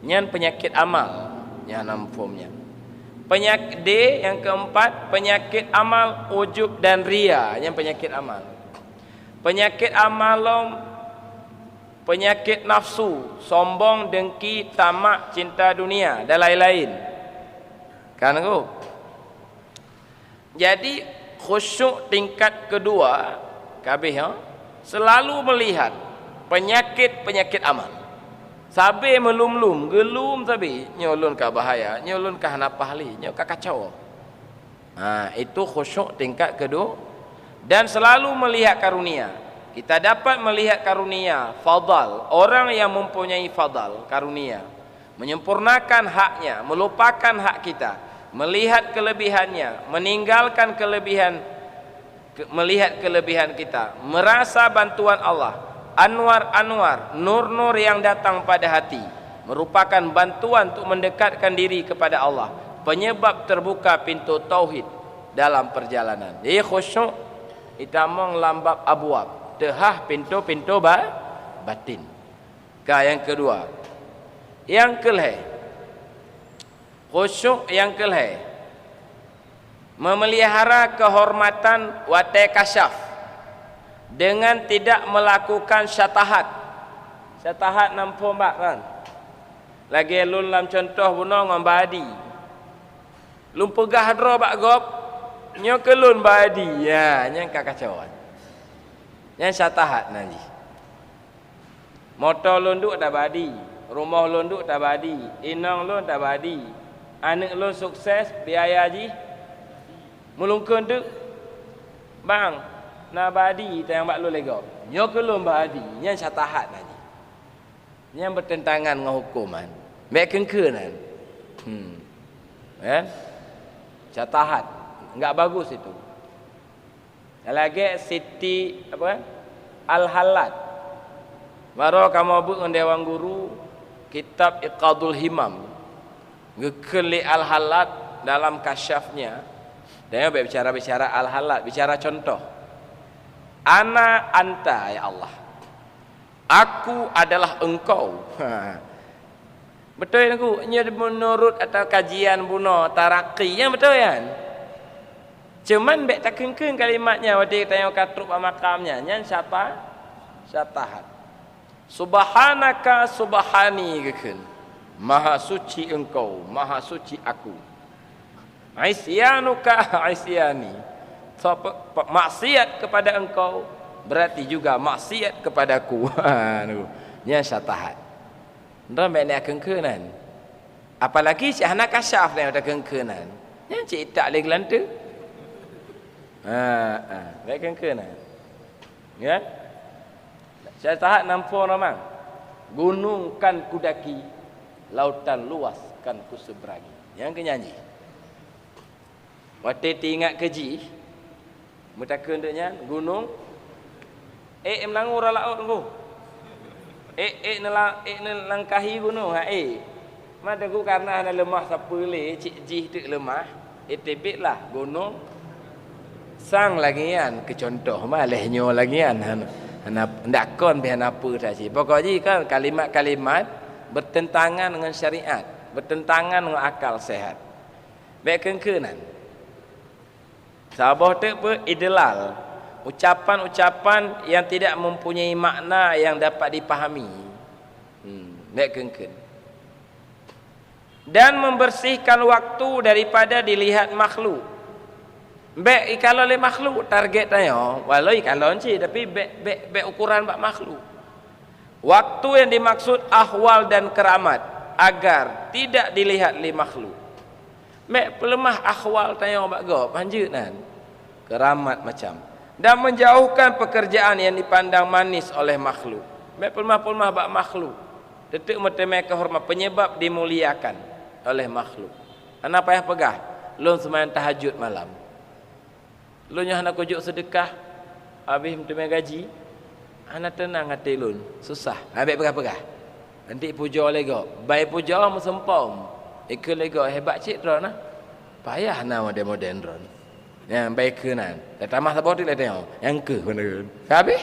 Nyan penyakit amal. Nyan nampumnya. Penyakit D yang keempat, penyakit amal ujub dan ria. Nyan penyakit amal. Penyakit amalom, penyakit nafsu, sombong, dengki, tamak, cinta dunia dan lain-lain. Kan aku? Jadi khusyuk tingkat kedua, kabeh selalu melihat penyakit-penyakit amal. Sabe melum-lum, gelum sabe, nyolun ka bahaya, nyolun ka hanapah li, nyol ka kacau. Itu khusyuk tingkat kedua. Dan selalu melihat karunia. Kita dapat melihat karunia, fadal, orang yang mempunyai fadal, karunia, menyempurnakan haknya, melupakan hak kita, melihat kelebihannya, meninggalkan kelebihan, melihat kelebihan kita, merasa bantuan Allah, anwar-anwar, nur-nur yang datang pada hati, merupakan bantuan untuk mendekatkan diri kepada Allah, penyebab terbuka pintu tauhid dalam perjalanan. Jadi khusyuk itamong lambab abwab, dehah pintu-pintu batin. Yang kedua, yang kelih, khusyuk yang kelih, memelihara kehormatan watai kasyaf dengan tidak melakukan syatahat. Syatahat nampu mak kan. Lagi lun lam contoh buno ngam badi. Lun pegah dro bak gop. Nyo ke lun badi. Ya, nyang kakacauan. Yang syatahat nanti. Motor lun duk tak badi. Rumah lun duk tak badi. Inang lun tak badi. Anak lun sukses biaya ji. Mulungkeun duk. Bang, na badi tayang bak lun legop. Nyo ke lun badi. Yang syatahat nanti. Yang bertentangan dengan hukuman. Mek kengkenan. Kan? Syatahat. Enggak bagus itu. Lagi Siti apa? Al-Halat. Baru kamu buat dengan Dewan Guru kitab Iqadul Himam. Ngekeli Al-Halat dalam kasyafnya. Dia bicara Al-Halat, bicara contoh. Ana anta ya Allah. Aku adalah engkau. Betul aku. Ini menurut atau kajian buno taraqi yang betul kan? Cuman bek tak kengkeng kalimatnya waktu tanya katruk makamnya. Yang siapa? Syatahat. Subhanaka subhani geken. Maha suci engkau, maha suci aku. Isyanuka isyani. So, maksiat kepada engkau berarti juga maksiat kepadaku. Nya syatahat. Ndak mek nak kengkenan. Apalagi si anak kasyaf yang ada kengkenan. Nya cik tak lagi lanta. Mek kengkenan. Ya. Syatahat nampu ramang. Gunung kan kudaki, lautan luas kan kuseberangi. Yang kenyanyi. Waktu ingat keji, mutakeun nya gunung melangur laut tu. Nelangkahi gunung ha Mada ku karena ana lemah sapule cik jih tu lemah. Tebik lah gunung sang lagian ke contoh malehnya lagian ndak kon bihan apa saja. Pokoknya kan kalimat-kalimat bertentangan dengan syariat, bertentangan dengan akal sehat. Baik kengkenan. Sabah tu idlal. Ucapan-ucapan yang tidak mempunyai makna yang dapat dipahami. Baik kengken. Dan membersihkan waktu daripada dilihat makhluk. Baik kalau oleh makhluk target tanya, walau kalau sih tapi baik ukuran bak makhluk. Waktu yang dimaksud ahwal dan keramat agar tidak dilihat oleh makhluk. Baik pelemah ahwal tanya bak go panjunan. Keramat macam dan menjauhkan pekerjaan yang dipandang manis oleh makhluk. Baik pelemah-pelemah bak makhluk. Tetek metemai kehormat penyebab dimuliakan oleh makhluk. Anak payah pegah lun sembahyang tahajud malam. Lun yang nak kujuk sedekah habis metemai gaji. Anak tenang hati lun, susah. Habis pegah-pegah. Nanti puja lego. Baik puja mesempom. Ikut lego hebat cik drone nah. Payah nama modern drone. Yang baik kenan. Tamah sabot dia tengok. Yang ke benar. Habis.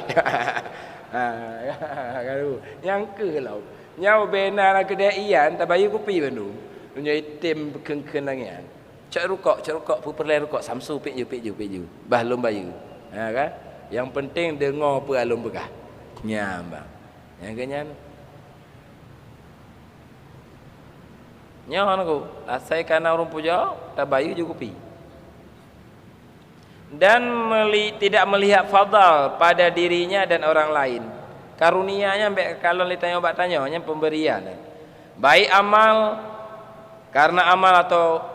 Yang ke lau. Nyau benar kedai ian tak bayu kopi benu. Punya item kengkenangan. Cak rukok perlai rukok Samsu pik ju. Bah lum bayu. Ha kan? Yang penting dengar apa alum begah. Nyam bang. Yang kenyan. Nyau aku. Asai kana urung puja tak bayu ju kopi. Dan tidak melihat fadal pada dirinya dan orang lain. Karunianya kalau ditanya obat tanyanya pemberian. Baik amal karena amal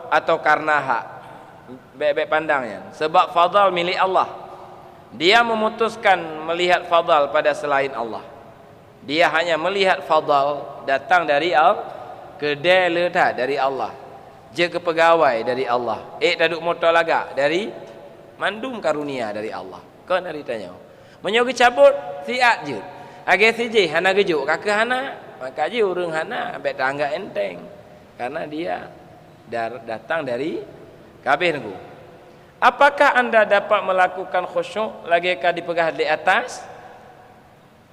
atau karena hak. Baik pandangnya. Sebab fadal milik Allah. Dia memutuskan melihat fadal pada selain Allah. Dia hanya melihat fadal datang dari kedai dari Allah. Je ke pegawai dari Allah. Taduk motor lagak dari mandum karunia dari Allah. Kau nak ditanya. Menyogi cabut siat je. Age siji hana gejuk kakak hana, maka je urang hana ambek tangga enteng. Karena dia datang dari kabeh nunggu. Apakah anda dapat melakukan khusyuk lagi ka dipegah di atas?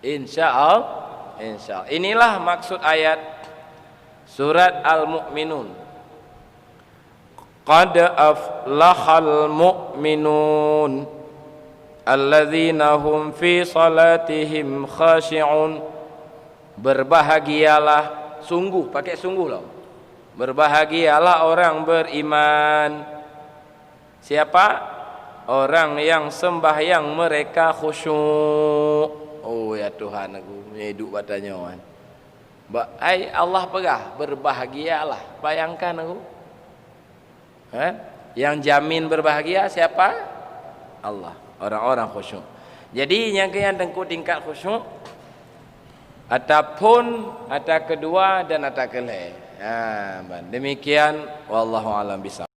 Insyaallah. Inilah maksud ayat surat Al-Mu'minun. Qad aflahal mu'minun alladzina hum fi salatihim khashi'un. Berbahagialah, sungguh, pakai sungguh loh. Berbahagialah orang beriman. Siapa? Orang yang sembahyang mereka khusyuk. Oh ya Tuhan, aku hidup batanya kan. Hai Allah pegah, berbahagialah. Bayangkan aku. Kan? Yang jamin berbahagia siapa? Allah. Orang-orang khusyuk. Jadi yang tengku tingkat khusyuk, ataupun ada kedua dan ada keleh. Demikian wallahu alam bisawab.